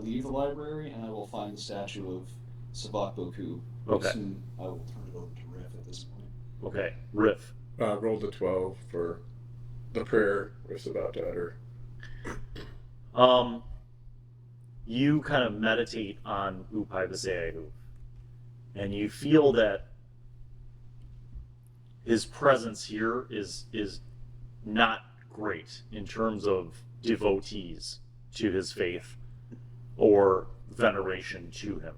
leave the library and I will find the statue of Savak Boku. Okay. Soon I will turn it over to Riff at this point. Okay. Riff. Rolled a 12 for the prayer Riff's about to utter. You kind of meditate on Upai Vaseahu, and you feel that his presence here is not great in terms of devotees to his faith or veneration to him.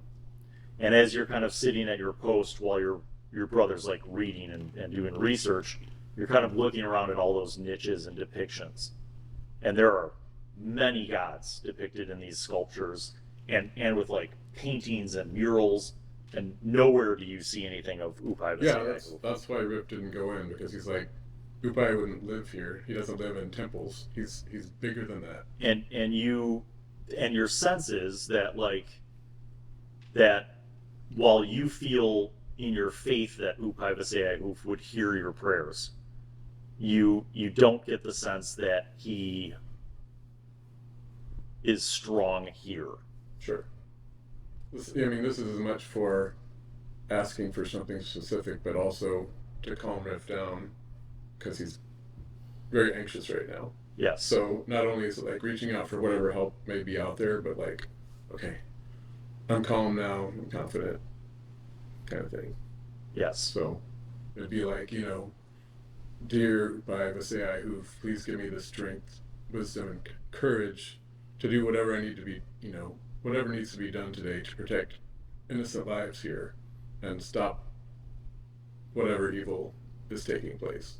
And as you're kind of sitting at your post while your brother's like reading and doing research, you're kind of looking around at all those niches and depictions. And there are many gods depicted in these sculptures and with like paintings and murals, and nowhere do you see anything of Upai Yeah, Vaseahu. that's why Rip didn't go in, because he's like, Upai wouldn't live here. He doesn't live in temples. He's bigger than that. And your sense is that that while you feel in your faith that Upai Vaseahu would hear your prayers, you don't get the sense that he is strong here. Sure. This is as much for asking for something specific, but also to calm Riff down, because he's very anxious right now. Yes. So not only is it like reaching out for whatever help may be out there, but like, okay, I'm calm now, I'm confident, kind of thing. Yes. So it'd be like, dear Upai Vaseahu, please give me the strength, wisdom, and courage to do whatever I need to be, whatever needs to be done today to protect innocent lives here and stop whatever evil is taking place.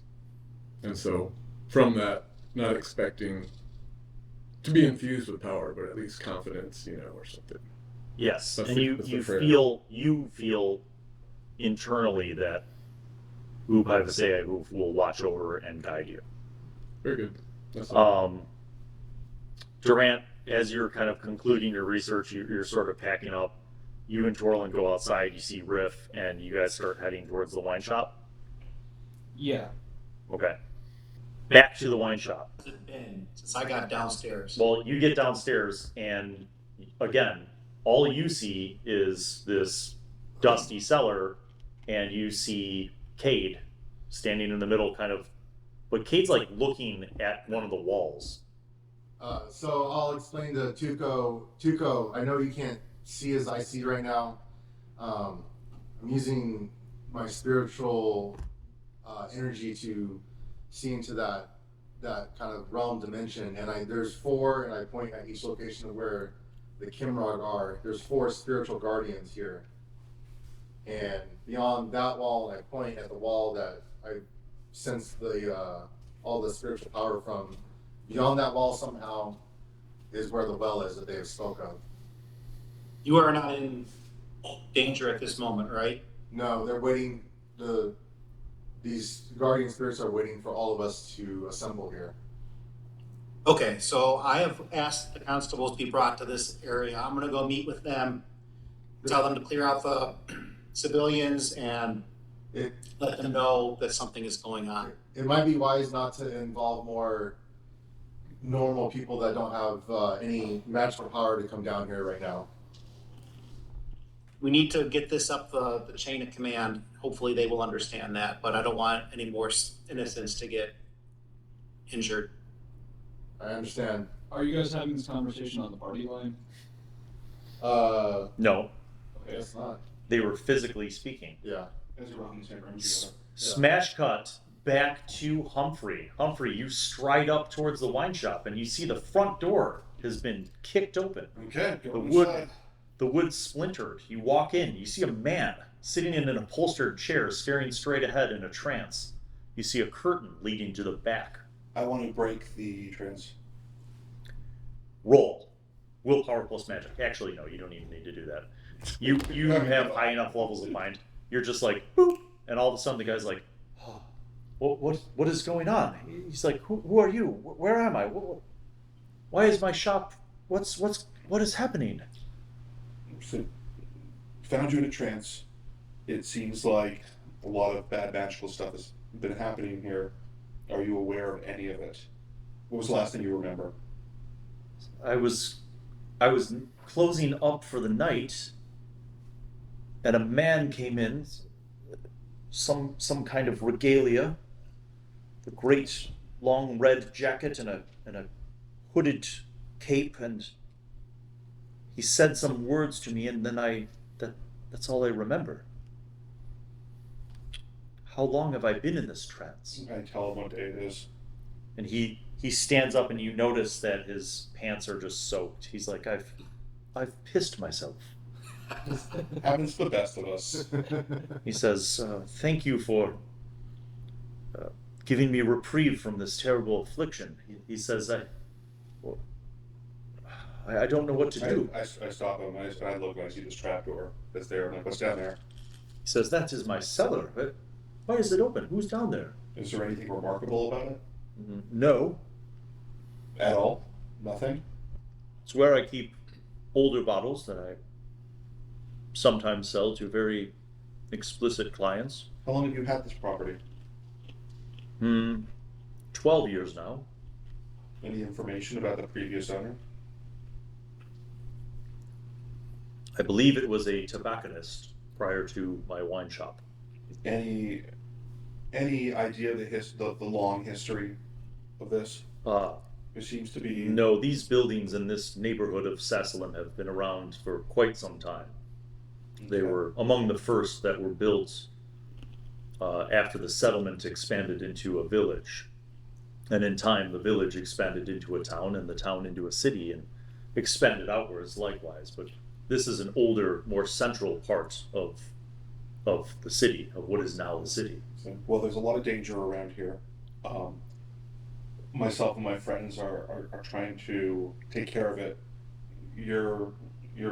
And so from that, not expecting to be infused with power, but at least confidence, or something. Yes. That's And the you prayer. feel internally that Upai Vaseahu will watch over and guide you. Very good. That's all. Durant, as you're kind of concluding your research, you're sort of packing up. You and Torlin go outside, you see Riff, and you guys start heading towards the wine shop. Yeah. Okay. Back to the wine shop. How's it been since I got downstairs? Well, you get downstairs, and again, all you see is this dusty cellar, and you see Cade standing in the middle, kind of. But Cade's like looking at one of the walls. So I'll explain to Tuco. Tuco, I know you can't see as I see right now. I'm using my spiritual energy to see into that kind of realm dimension. And there's 4, and I point at each location of where the Kimrog are. There's 4 spiritual guardians here. And beyond that wall, and I point at the wall that I sense all the spiritual power from. Beyond that wall somehow is where the well is that they have spoke of. You are not in danger at this moment, right? No, they're waiting. These guardian spirits are waiting for all of us to assemble here. Okay, so I have asked the constables to be brought to this area. I'm gonna go meet with them, tell them to clear out the civilians and let them know that something is going on. It might be wise not to involve more normal people that don't have any magical power to come down here right now. We need to get this up the chain of command. Hopefully they will understand that, but I don't want any more innocents to get injured. I understand. Are you guys having this conversation on the party line? No, Okay. It's not. they were physically speaking. Yeah. As we're on the same room together. Smash cut back to Humphrey. Humphrey, you stride up towards the wine shop, and you see the front door has been kicked open. Okay, The go wood, inside. the wood splintered. You walk in. You see a man sitting in an upholstered chair, staring straight ahead in a trance. You see a curtain leading to the back. I want to break the trance. Roll. Willpower plus magic. Actually, no, you don't even need to do that. You have high enough levels of mind. You're just like, boop, and all of a sudden the guy's like, oh, what is going on? He's like, who are you? Where am I? Why is my shop? What is happening? So, found you in a trance. It seems like a lot of bad magical stuff is been happening here? Are you aware of any of it? What was the last thing you remember? I was closing up for the night, and a man came in, some kind of regalia, the great long red jacket and a hooded cape, and he said some words to me, and then that's all I remember. How long have I been in this trance? I tell him what day it is. And he stands up, and you notice that his pants are just soaked. He's like, I've pissed myself. Happens to the best of us. He says, thank you for giving me reprieve from this terrible affliction. He says, I don't know what to do. I stop him. I look and I see this trapdoor that's there. I'm like, what's down there? He says, that is my cellar. Why is it open? Who's down there? Is there anything remarkable about it? No. At all? Nothing? It's where I keep older bottles that I sometimes sell to very explicit clients. How long have you had this property? 12 years now. Any information about the previous owner? I believe it was a tobacconist prior to my wine shop. Any idea the long history of this? It seems to be... No, these buildings in this neighborhood of Sassalem have been around for quite some time. They were among the first that were built after the settlement expanded into a village. And in time, the village expanded into a town, and the town into a city, and expanded outwards likewise. But this is an older, more central part of the city, of what is now the city. Well, there's a lot of danger around here. Myself and my friends are trying to take care of it. Your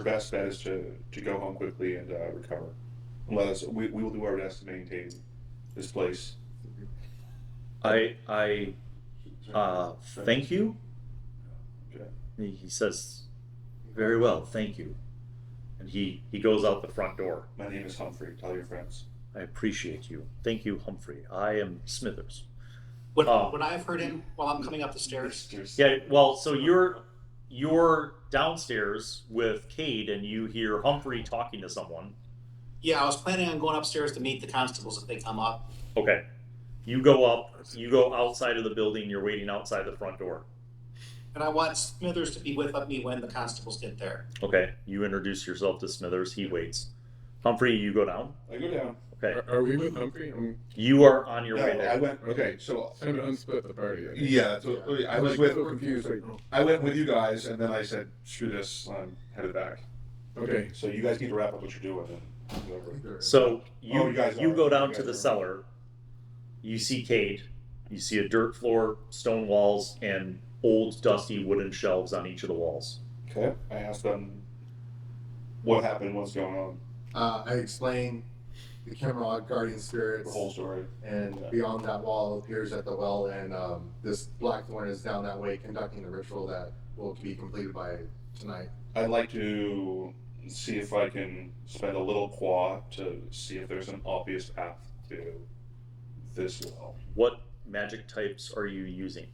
best bet is to go home quickly and recover. We will do our best to maintain this place. I thank you. Okay. He says, very well, thank you. And he goes out the front door. My name is Humphrey. Tell your friends. I appreciate you. Thank you, Humphrey. I am Smithers. Would I have heard him while I'm coming up the stairs? Yeah, well, so you're downstairs with Cade, and you hear Humphrey talking to someone. Yeah, I was planning on going upstairs to meet the constables if they come up. Okay. You go outside of the building, you're waiting outside the front door. And I want Smithers to be with me when the constables get there. Okay, you introduce yourself to Smithers, he waits. Humphrey, you go down? I go down. Okay. Are we with Humphrey? You are on your way No, there. I went. Okay, so Time to unsplit the party. I think. yeah, so I was with. So confused right now. I went with you guys, and then I said, "Screw this, I'm headed back." Okay. So you guys need to wrap up what you're doing. And whatever. So you guys you are. go down You to guys the are. cellar. You see Cade. You see a dirt floor, stone walls, and old dusty wooden shelves on each of the walls. Okay. I asked them what happened, what's going on, I explain the Camelot guardian spirits, the whole story. and beyond that wall appears at the well, and this Blackthorn is down that way conducting the ritual that will be completed by tonight. I'd like to see if I can spend a little qua to see if there's an obvious path to this well. What magic types are you using?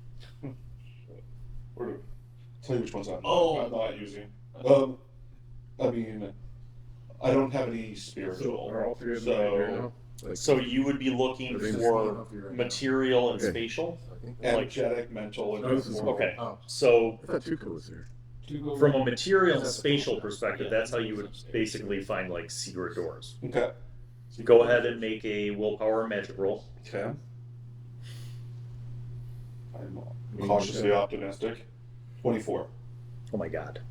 Or tell you which ones I'm Oh. not using. I mean, I don't have any spiritual. Are all three of them right here So now? Like, So you would be looking for material and Okay. spatial? So I think energetic, mental, and Oh, this is moral. Okay. Oh. So I thought Tuco was here. from a material and spatial perspective, that's how you would basically find like secret doors. Okay. Go ahead and make a willpower magic roll. Okay. I'm cautiously optimistic. 24. Oh my god.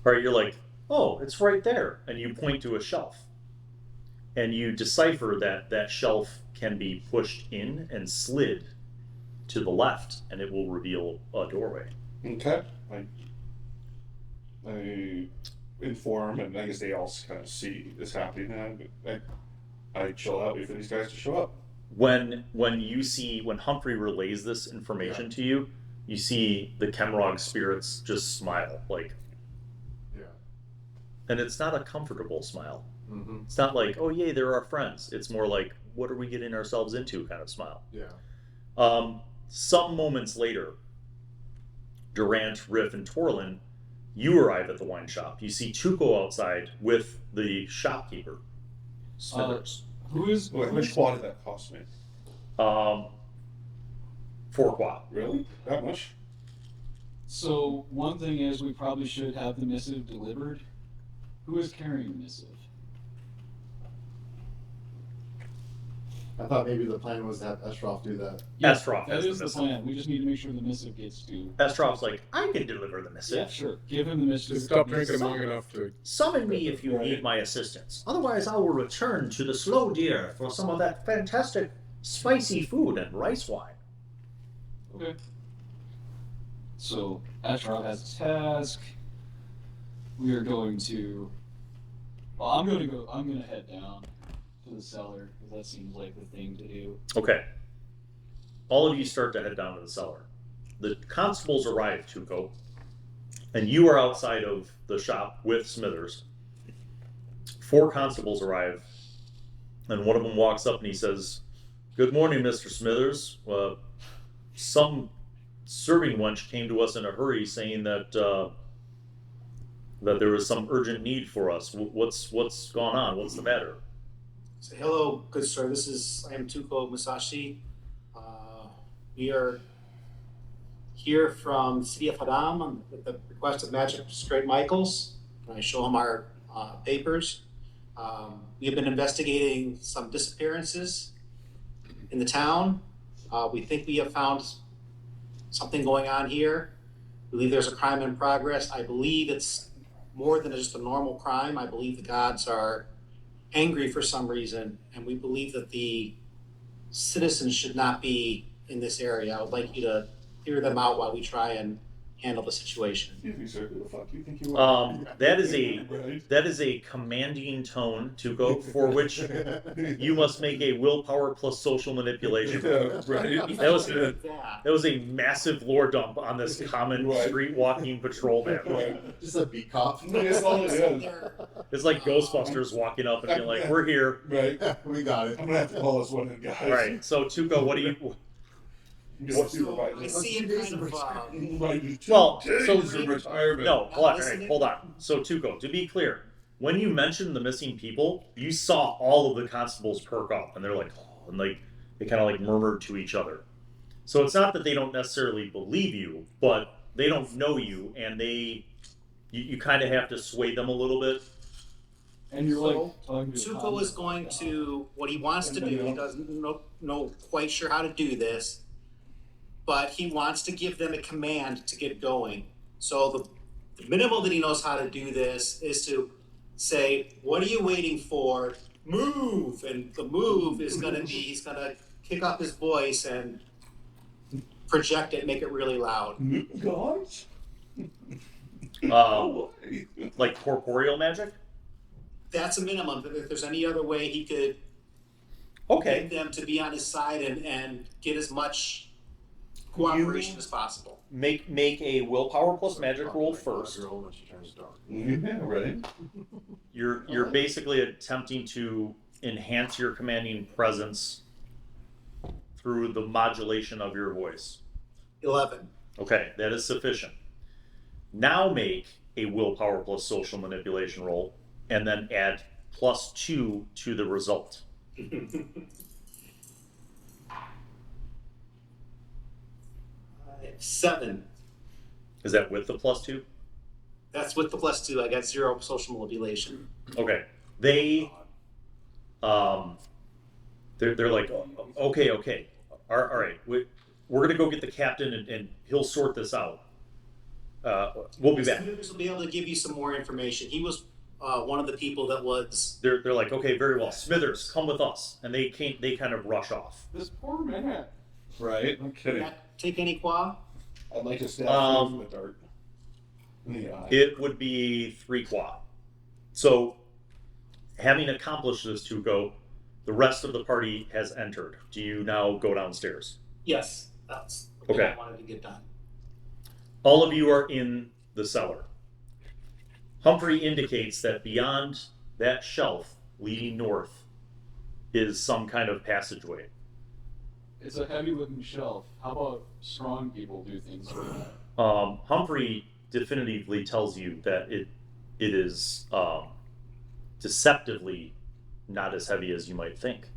Alright, you're like, oh, it's right there. And you point to a shelf. And you decipher that that shelf can be pushed in and slid to the left, and it will reveal a doorway. Okay. I inform, and I guess they all kind of see this happening, and I chill out, wait for these guys to show up. When Humphrey relays this information to you, you see the Kemrog spirits just smile, like, Yeah. and it's not a comfortable smile. Mm-hmm. It's not like, oh yay, they're our friends. It's more like, what are we getting ourselves into kind of smile. Yeah. Some moments later, Durant, Riff, and Torlin, you arrive at the wine shop. You see Tuco outside with the shopkeeper, Smithers. Who is? Wait, how much quad did that cost me? 4 quad. Really? That much? So one thing is, we probably should have the missive delivered. Who is carrying the missive? I thought maybe the plan was to have Estroff do that. Estroff That has is the the missive. plan. We just need to make sure the missive gets to. Estroff's like, I can deliver the missive. Yeah, sure. Give him the missive. Just stop drinking long enough to. Summon me if you need my assistance. Otherwise, I will return to the Slow Deer for some of that fantastic spicy food and rice wine. Okay. So Ashraf has a task. We are going to. Well, I'm gonna head down to the cellar because that seems like the thing to do. Okay. All of you start to head down to the cellar. The constables arrive, Tuco, and you are outside of the shop with Smithers. 4 constables arrive, and one of them walks up and he says, "Good morning, Mr. Smithers. Some serving wench came to us in a hurry saying that that there was some urgent need for us. What's gone on? What's the matter?" So, hello, good sir. I am Tuco Musashi. We are here from the city of Haddam at the request of Magistrate Michaels. And I show him our papers. We have been investigating some disappearances in the town. We think we have found something going on here. We believe there's a crime in progress. I believe it's more than just a normal crime. I believe the gods are angry for some reason, and we believe that the citizens should not be in this area. I would like you to hear them out while we try and handle the situation. Excuse me, sir. Who the fuck do you think you are? That is a Right. that is a commanding tone, Tuco, for which you must make a willpower plus social manipulation. Yeah, right. That was Yeah. that was a massive lore dump on this common Right. street walking patrolman. Right. Just a beat cop. That's all it is. It's like Ghostbusters walking up and being like, "We're here." Right. We got it. I'm gonna have to call this one in, guys. All right. So Tuco, what do you? What So I see it kind of. Well, so Days of retirement. No, hold on. All right, hold on. So Tuco, to be clear, when you mentioned the missing people, you saw all of the constables perk up, and they're like, oh, and like they kind of like murmured to each other. So it's not that they don't necessarily believe you, but they don't know you, and you kind of have to sway them a little bit. And you're like talking to. Tuco is going to, what he wants to do, he doesn't know quite sure how to do this, but he wants to give them a command to get going. So the minimum that he knows how to do this is to say, what are you waiting for? Move! And the move is going to be, he's going to kick up his voice and project it, make it really loud. Guys? Like corporeal magic. That's a minimum. If there's any other way he could Okay. get them to be on his side and get as much cooperation as possible. Make a willpower plus magic roll first. Girl when she turns dark. Yeah, right. You're basically attempting to enhance your commanding presence through the modulation of your voice. 11. Okay, that is sufficient. Now make a willpower plus social manipulation roll, and then add +2 to the result. 7. Is that with the +2? That's with the +2. I got 0 social manipulation. Okay. They're like, okay. All right. We're gonna go get the captain and he'll sort this out. We'll be back. Smithers will be able to give you some more information. He was one of the people that was. They're like, okay, very well. Smithers, come with us, and they kind of rush off. This poor man. Right. I'm kidding. Not take any qua. I'd like to stab him with a dart in the eye. It would be 3 qua. So, having accomplished this, Tuco, the rest of the party has entered. Do you now go downstairs? Yes, that's what Okay. I wanted to get done. All of you are in the cellar. Humphrey indicates that beyond that shelf leading north is some kind of passageway. It's a heavy-looking shelf. How about strong people do things with that? Humphrey definitively tells you that it is deceptively not as heavy as you might think.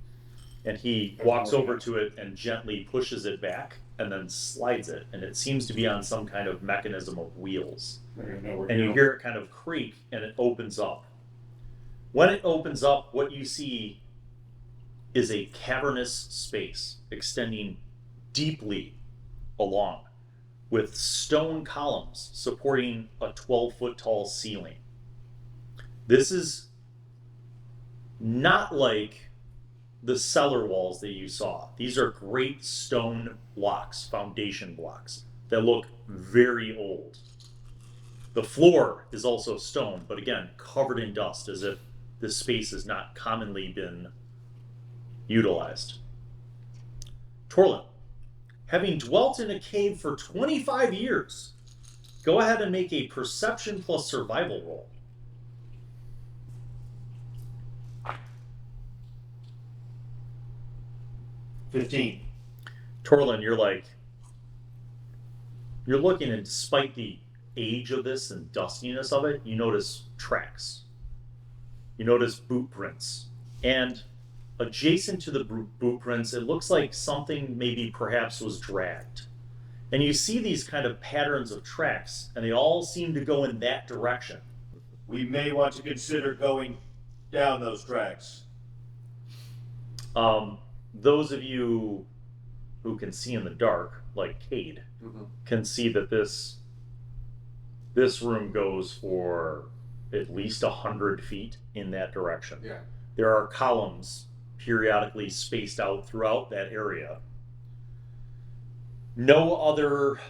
And he walks over to it and gently pushes it back and then slides it. And it seems to be on some kind of mechanism of wheels. And you hear it kind of creak and it opens up. When it opens up, what you see is a cavernous space extending deeply along with stone columns supporting a 12-foot tall ceiling. This is not like the cellar walls that you saw. These are great stone blocks, foundation blocks, that look very old. The floor is also stone, but again, covered in dust, as if this space has not commonly been utilized. Torlin, having dwelt in a cave for 25 years, go ahead and make a perception plus survival roll. $15. Torlin, you're looking, and despite the age of this and dustiness of it, you notice tracks. You notice boot prints. And adjacent to the boot prints, it looks like something maybe perhaps was dragged. And you see these kind of patterns of tracks, and they all seem to go in that direction. We may want to consider going down those tracks. Those of you who can see in the dark, like Cade, can see that this room goes for at least 100 feet in that direction. Yeah. There are columns periodically spaced out throughout that area. No other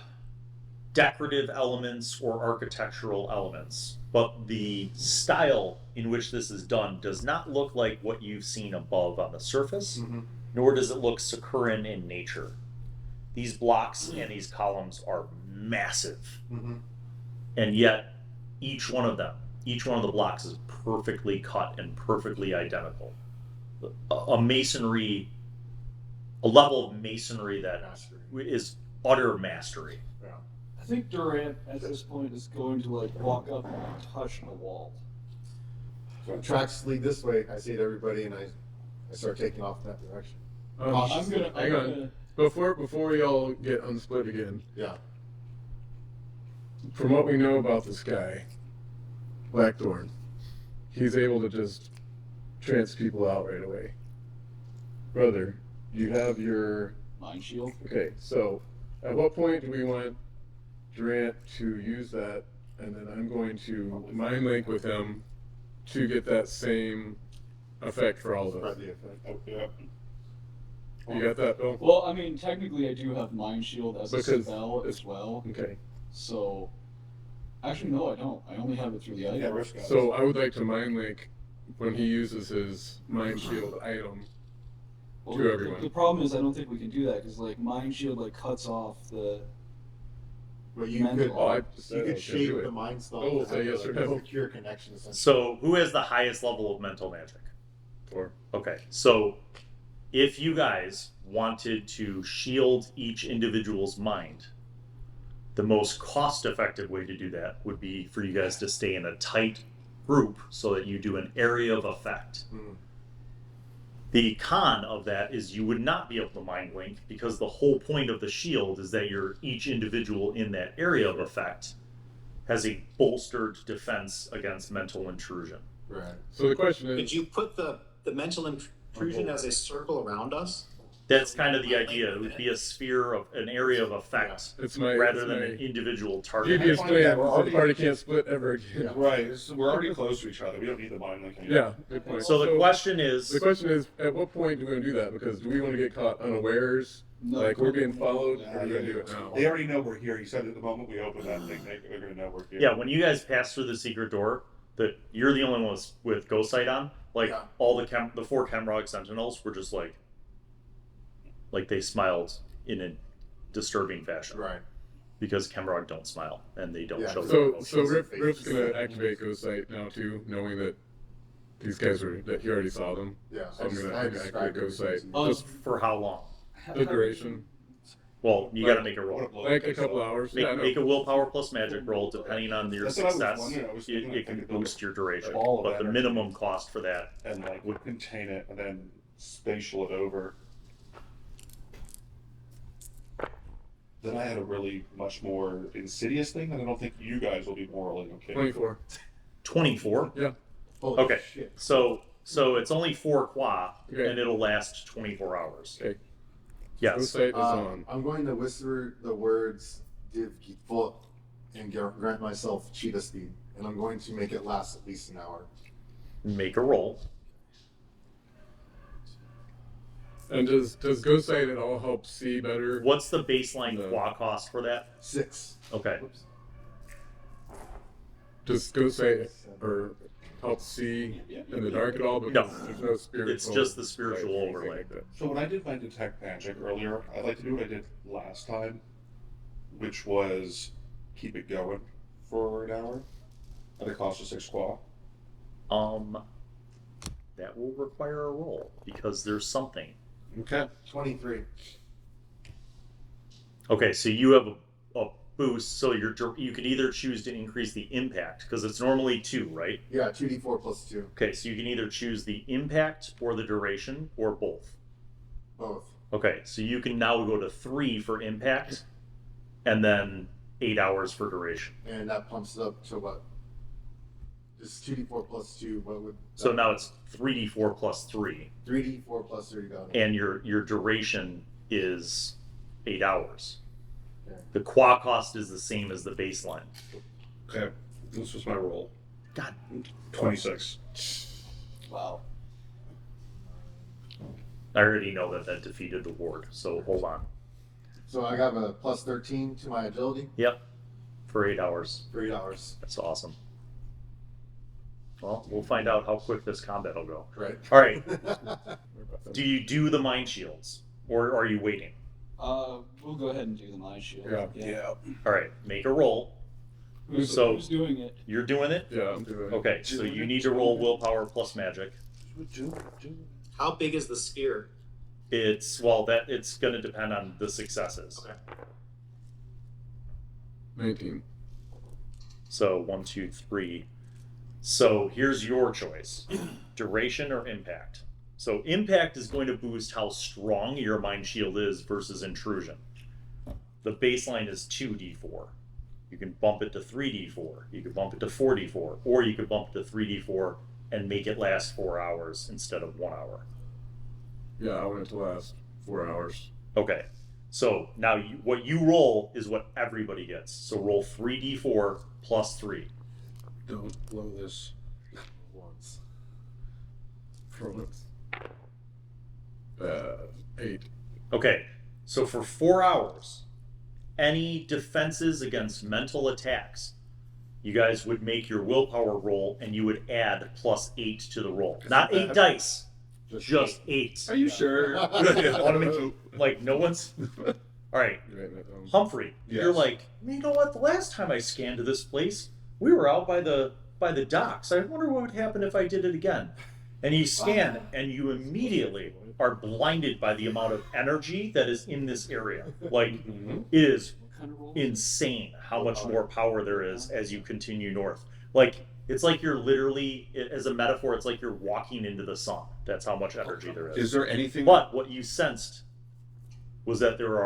decorative elements or architectural elements, but the style in which this is done does not look like what you've seen above on the surface, nor does it look Sacuran in nature. These blocks and these columns are massive, and yet each one of the blocks is perfectly cut and perfectly identical. A level of masonry that is utter mastery. I think Durant at this point is going to walk up and touch the wall. So tracks lead this way. I say to everybody, and I start taking off in that direction. I'm gonna. Hang on. Before we all get unsplit again, Yeah. from what we know about this guy, Blackthorn, he's able to just trance people out right away. Brother, you have your... Mind shield. Okay, so at what point do we want Durant to use that, and then I'm going to mind link with him to get that same effect for all of us. You got that, Bill? Well, I mean, technically, I do have mind shield as a Because spell as well. Okay. So, actually, no, I don't. I only have it through the item. Yeah, Riff does. So I would like to mind link when he uses his mind shield item Well, to everyone. The problem is, I don't think we can do that because mind shield cuts off the. But you Mental. could, Oh, I just you said I could was shape gonna do the it. mind spell. Oh, we'll to say have yes or a no. secure connection. Essentially. So, who has the highest level of mental magic? Or Okay, so if you guys wanted to shield each individual's mind, the most cost-effective way to do that would be for you guys to stay in a tight group so that you do an area of effect. The con of that is you would not be able to mind link because the whole point of the shield is that each individual in that area of effect has a bolstered defense against mental intrusion. Right. so the question Could is, you put the mental intrusion as a circle around us? That's kind of the idea. It would be a sphere of an area of effect it's my rather it's than my an individual target. previous Yeah, plan. we're The already- party can't split ever again. Right, we're already close to each other. We don't need the mind link anymore. Yeah, good point. So the question is, at what point do we want to do that? Because do we want to get caught unawares? No, Like we're being followed, Nah, or are we going to do it now? They already know we're here. He said at the moment we open that thing, they're going to know we're here. yeah, when you guys pass through the secret door, that you're the only one with ghost sight on. Like Yeah. all the 4 Chemrog Sentinels were just like they smiled in a disturbing fashion. Right. Because Chemrog don't smile and they don't Yeah. show their So emotions. Riff's going to activate Ghost Sight now too, knowing that these guys were that you already saw them. Yeah, So I'm gonna activate Ghost Sight. Oh, Just For how long? the duration, Well, you got to make a roll. like a couple hours. Make, Yeah, no. make a willpower plus magic roll, depending on your That's what I was success. wondering. I was It, thinking it can I could build boost your duration, a ball of but the energy. minimum cost for that. and like would contain it and then spatial it over. Then I had a really much more insidious thing that I don't think you guys will be morally okay. 24. 24. Yeah. Holy Okay. shit. So it's only 4 qua, Okay. and it'll last 24 hours. Okay. Ghost Yes. Sight is on. I'm going to whisper the words Div Gitfot and grant myself cheetah speed, and I'm going to make it last at least an hour. Make a roll. And does Ghost Sight at all help see better? What's the baseline No. qua cost for that? 6. Okay. Does Ghost Sight or help see in the dark at all? Because No. there's no spiritual. It's just the spiritual light or anything overlay. like that. So when I did my detect magic earlier, I'd like to do what I did last time, which was keep it going for an hour at a cost of 6 qua. That will require a roll because there's something. Okay. 23. Okay, so you have a boost, so you could either choose to increase the impact because it's normally 2, right? Yeah, 2d4 plus 2. Okay, so you can either choose the impact or the duration or both. Both. Okay, so you can now go to 3 for impact and then 8 hours for duration. And that pumps it up to what? Just 2d4 plus 2. What would. So now it's 3d4 plus 3, 3d4 plus 3, got it. and your duration is 8 hours. Okay. The qua cost is the same as the baseline. Okay. This was my roll. God, 26. wow. I already know that defeated the ward, so hold on. So I got a plus 13 to my agility Yep, for 8 hours. for 8 hours. That's awesome. Well, we'll find out how quick this combat will go. Right. All right, do you do the mind shields, or are you waiting? We'll go ahead and do the mind shield. Yeah. All right, make a roll. Who's doing it? You're doing it? Yeah, I'm doing it. Okay, so you need to roll willpower plus magic. How big is the sphere? It's going to depend on the successes. Okay. 19. So 1, 2, 3. So here's your choice: duration or impact. So impact is going to boost how strong your mind shield is versus intrusion. The baseline is 2d4. You can bump it to 3d4. You can bump it to 4d4, or you could bump it to 3d4 and make it last 4 hours instead of 1 hour. Yeah, I want it to last 4 hours. Okay. So now what you roll is what everybody gets. So roll 3d4 plus 3. Don't blow this. Once. For once. 8. Okay. So for 4 hours, any defenses against mental attacks, you guys would make your willpower roll and you would add plus 8 to the roll. Not 8 dice, just 8. Are you sure? Want to make like no one's. All right, Humphrey, you're Yes. like, you know what? The last time I scanned this place, we were out by the docks. I wonder what would happen if I did it again. And you scan, and you immediately are blinded by the amount of energy that is in this area. Like, it is What kind of roll? insane how much more power there is as you continue north. Like, it's like you're literally, as a metaphor, it's like you're walking into the sun. That's how much energy there is. Is there anything? But what you sensed was that there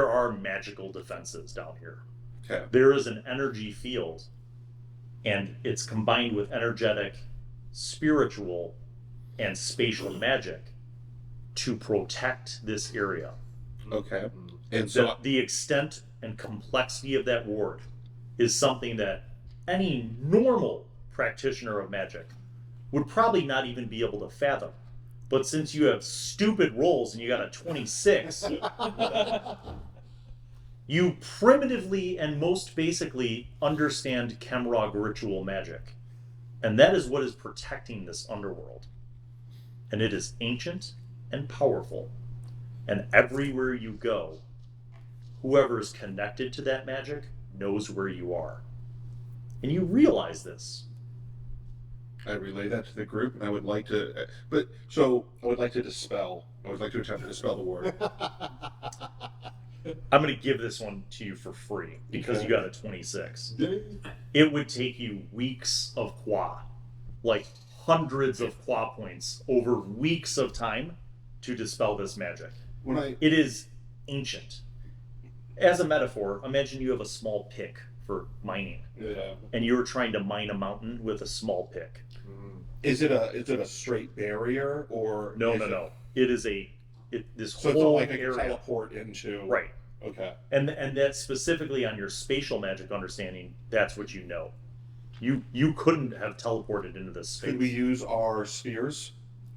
are magical defenses down here. Okay. There is an energy field, and it's combined with energetic, spiritual, and spatial magic to protect this area. Okay. And so The extent and complexity of that ward is something that any normal practitioner of magic would probably not even be able to fathom. But since you have stupid rolls and you got a 26, you primitively and most basically understand Kemrog ritual magic. And that is what is protecting this underworld. And it is ancient and powerful. And everywhere you go, whoever is connected to that magic knows where you are. And you realize this I relay that to the group, and I would like to, I would like to dispel. I would like to attempt to dispel the ward. I'm going to give this one to you for free because Okay. you got a 26. It would take you weeks of qua, like hundreds of qua points over weeks of time to dispel this magic. It is ancient. As a metaphor, imagine you have a small pick for mining, and you're trying to mine a mountain with a small pick. Is it a straight barrier or No. It is this So it's whole not like I can area. teleport into. Right. Okay. And that's specifically on your spatial magic understanding. That's what you know. You couldn't have teleported into this space. Could we use our spheres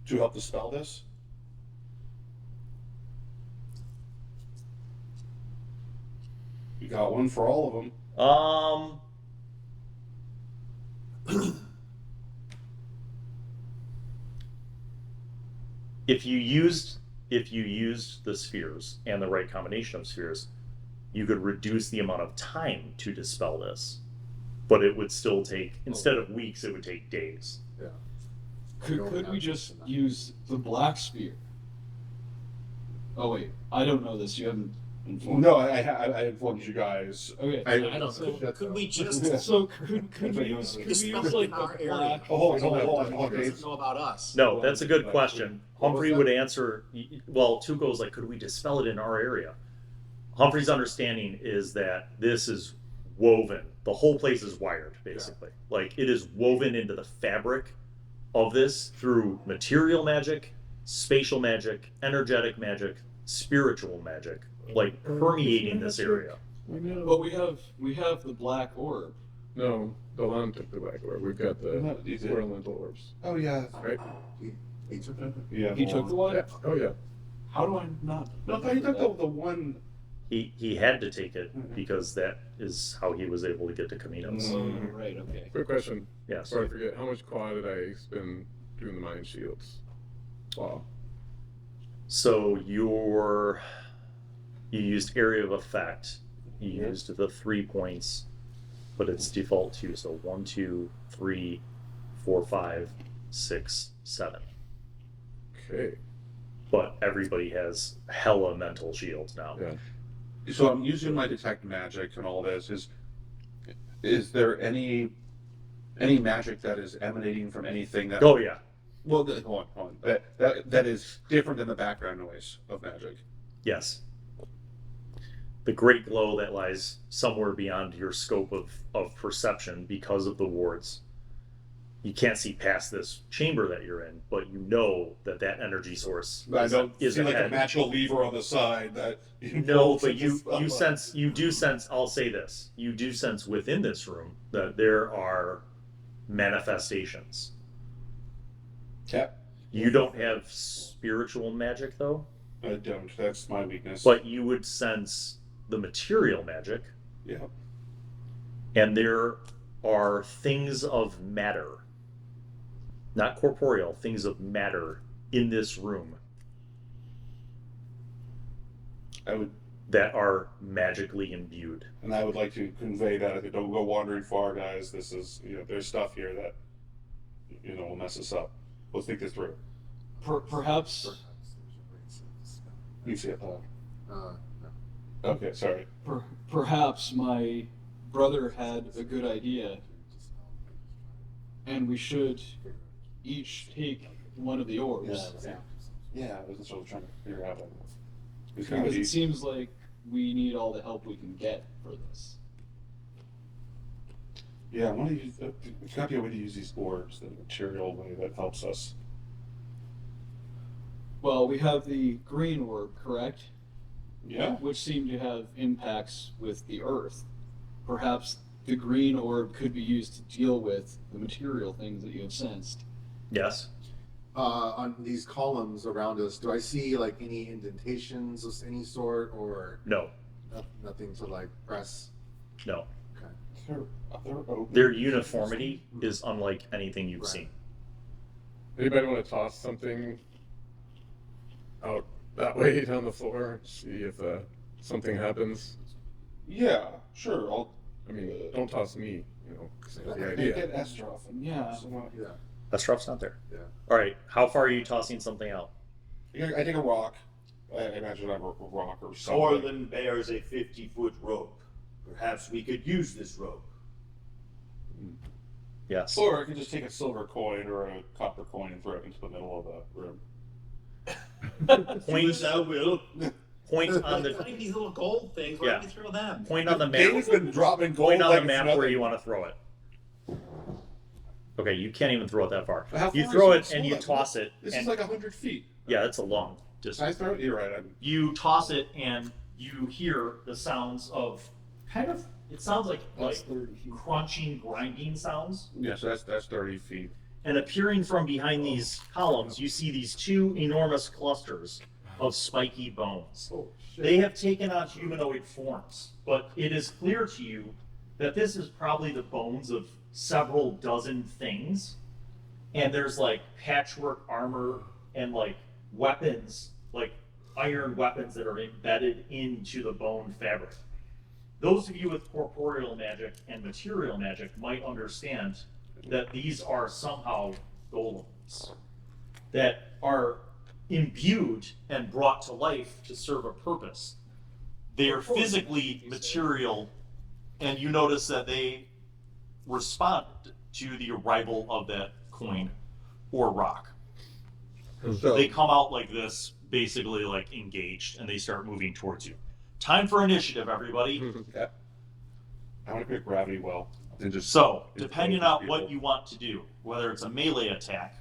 to help dispel this? You got one for all of them. If you used the spheres and the right combination of spheres, you could reduce the amount of time to dispel this. But it would still take, instead of weeks, it would take days. Yeah. Could we just use the black spear? Oh wait, I don't know this. You haven't informed me. No, I informed you guys. Okay. I don't so, know. Could we just so could we use dispel it like in our the area? black? Oh, hold on, He Dave. doesn't know about us. No, that's a good question. What was Humphrey that? would answer, well, Tuco's like, could we dispel it in our area? Humphrey's understanding is that this is woven. The whole place is wired, basically. Like, it is woven into the fabric of this through material magic, spatial magic, energetic magic, spiritual magic, like permeating this area. But we have the black orb. No, Allan took the black orb. We've got the No, these are- four elemental orbs. Oh yeah. Right? He took it. Yeah. He took the one. Yeah. Oh yeah. How do I not? No, I thought you took the one. He had to take it because that is how he was able to get to Caminos. Oh, right. Okay. Quick question. Yes. Before I forget, how much quad did I spend doing the mine shields? Wow. So you used area of effect. You used the 3 points, but it's default 2. So 1, 2, 3, 4, 5, 6, 7. Okay. But everybody has hella mental shields now. Yeah. So I'm using my detect magic and all this. Is there any magic that is emanating from anything that? Oh yeah. Well, hold on. That is different than the background noise of magic. Yes. The great glow that lies somewhere beyond your scope of perception because of the wards. You can't see past this chamber that you're in, but you know that energy source I don't is see like a ahead. magical lever on the side that. No, but you do sense. I'll say this: you do sense within this room that there are manifestations. Yeah. You don't have spiritual magic though, I don't. That's my weakness. but you would sense the material magic, yeah. and there are things of matter, not corporeal, things of matter in this room I would, that are magically imbued. and I would like to convey that. Don't go wandering far, guys. This is, there's stuff here that, will mess us up. Let's think this through. Perhaps You see it. No. Okay, sorry. perhaps my brother had a good idea, and we should each take one of the orbs. Yeah, I was sort of trying to figure out. It's Because it seems like we need all the help we can get for this. Yeah, I want to use. It's got to be a way to use these orbs, the material way that helps us. Well, we have the green orb, correct? Yeah. Which seem to have impacts with the earth. Perhaps the green orb could be used to deal with the material things that you have sensed. Yes. On these columns around us, do I see like any indentations of any sort, or No. nothing to like press? No. Okay. Their uniformity is unlike anything you've Right. seen. Anybody want to toss something out that way down the floor? See if something happens. Yeah, sure. I mean, don't toss me. 'Cause I have the I'll idea. get Estroff. Yeah. Yeah. Astrov's not there. Yeah. All right. How far are you tossing something out? I take a rock. I imagine I'm a rock or something. Torlin bears a 50-foot rope. Perhaps we could use this rope. Yes. Or I could just take a silver coin or a copper coin and throw it into the middle of the room. Point, I will. point on the Find these little gold things. Why Yeah. don't you throw them? point on the Dave's map. been dropping gold Point on like the map it's where nothing. you want to throw it. Okay, you can't even throw it that far. How You far throw is it and you Hold on. toss it. This and, is like 100 feet. yeah, it's a long Can I distance. throw it? You're right. You toss it and you hear the sounds of kind of. It sounds like That's 30 feet. crunching, grinding sounds. Yeah, so that's 30 feet. And appearing from behind these columns, you see these two enormous clusters of spiky bones. Oh, shit. They have taken on humanoid forms, but it is clear to you that this is probably the bones of several dozen things. And there's like patchwork armor and like weapons, like iron weapons that are embedded into the bone fabric. Those of you with corporeal magic and material magic might understand that these are somehow golems that are imbued and brought to life to serve a purpose. They are physically material, and you notice that they respond to the arrival of that coin or rock. So, They come out like this, basically like engaged, and they start moving towards you. Time for initiative, everybody. yeah. I want to pick gravity well. And just So, depending on people. what you want to do, whether it's a melee attack,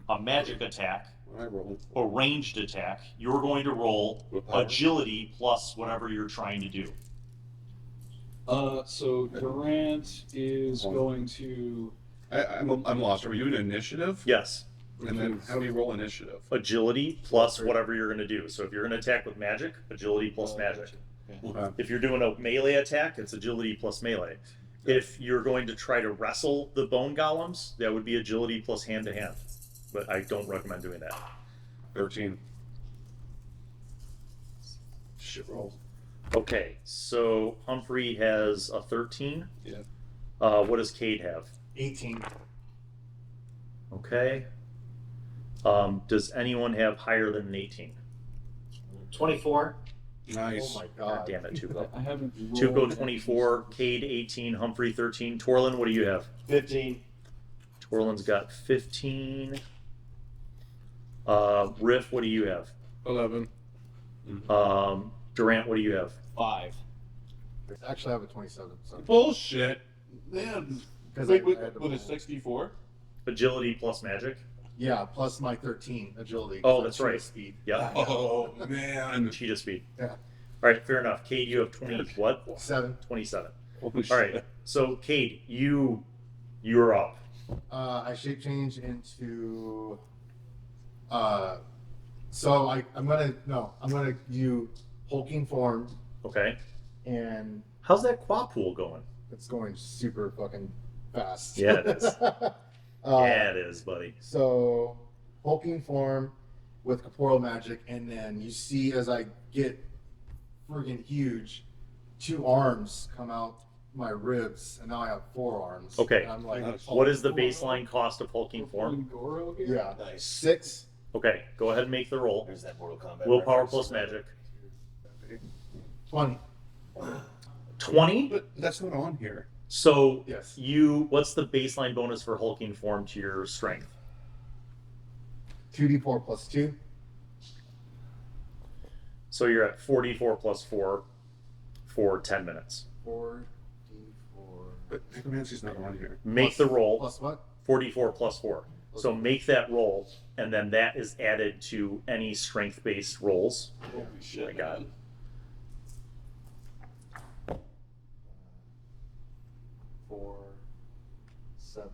a magic attack, I roll. a ranged attack, you're going to roll Willpower. agility plus whatever you're trying to do. So Durant is going to. I'm lost. Are we doing initiative? Yes, And then how do we roll initiative? agility plus whatever you're going to do. So if you're going to attack with magic, agility plus magic. If you're doing a melee attack, it's agility plus melee. If you're going to try to wrestle the bone golems, that would be agility plus hand to hand. But I don't recommend doing that. 13. Shit rolls. Okay, so Humphrey has a 13. Yeah. What does Cade have? 18. Okay. Does anyone have higher than an 18? 24. Nice. Oh my God god. damn it, Tuco. I haven't. Tuco rolled 24, Cade 18, Humphrey 13. Torlin, what do you have? 15. Torlin's got 15. Riff, what do you have? 11. Durant, what do you have? 5. Actually, I have a 27. So. Bullshit. Man. Because Wait, I had to with a roll. 64? Agility plus magic? Yeah, plus my 13 agility. Oh, so that's cheetah right. Speed. Yep. Oh, man. Cheetah speed. Yeah. All right, fair enough. Cade, you have 20. What? 7. 27. Holy All right. So, Cade, you're up. I shape change into. So I'm gonna do hulking form, Okay. and How's that quad pool going? it's going super fucking fast. Yeah, it is. Uh, Yeah, it is, buddy. So, hulking form with corporeal magic, and then you see as I get friggin' huge, 2 arms come out my ribs, and now I have 4 arms. Okay. And I'm like, What is the baseline cost of hulking form? Goro here? Yeah, Nice. 6. Okay, go ahead and make the roll. There's that Mortal Kombat. Willpower reference. plus magic. 20. 20? But that's not on here. So, Yes. what's the baseline bonus for hulking form to your strength? 2d4 plus 2. So you're at 44 plus 4 for 10 minutes. 4d4. But necromancy's not on here. Make the roll. Plus what? 44 plus 4. So make that roll, and then that is added to any strength-based rolls. Holy shit. My God. man. 4, 7,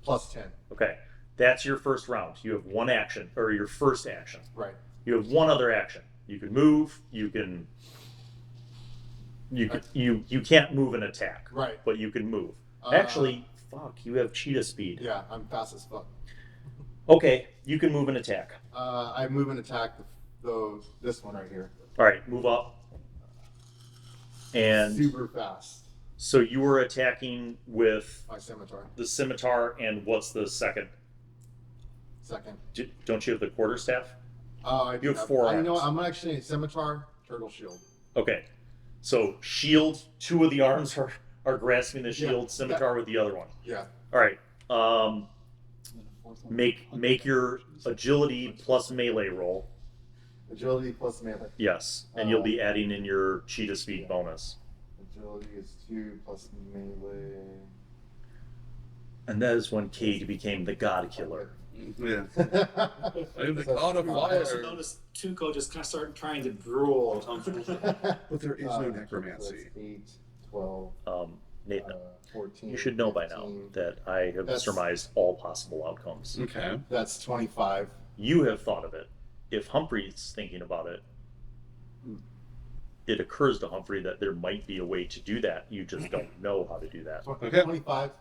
plus 10. Okay, that's your first round. You have one action, or your first action. Right. You have one other action. You can move. You can. You can't move and attack, Right. but you can move. Actually, fuck, you have cheetah speed. Yeah, I'm fast as fuck. Okay, you can move and attack. I move and attack this one right here. All right, move up. And Super fast. So you were attacking with My scimitar. the scimitar, and what's the second? Second. Don't you have the quarterstaff? I You have 4 You arms. know what? I'm actually scimitar, turtle shield. Okay. So shield, 2 of the arms are grasping the shield, Yeah. scimitar with the other one. Yeah. All right. Make your agility plus melee roll. Agility plus melee. Yes, and you'll be adding in your cheetah speed bonus. Agility is 2 plus melee. And that is when Cade became the god killer. Yeah. I am the god of I fire. also noticed Tuco just kind of started trying to drool. But there is no necromancy. That's 8, 12, Nathan, 14. you should know by now 15. that I have That's- surmised all possible outcomes. Okay. That's 25. You have thought of it. If Humphrey's thinking about it, it occurs to Humphrey that there might be a way to do that. You just don't know how to do that. Okay. 25.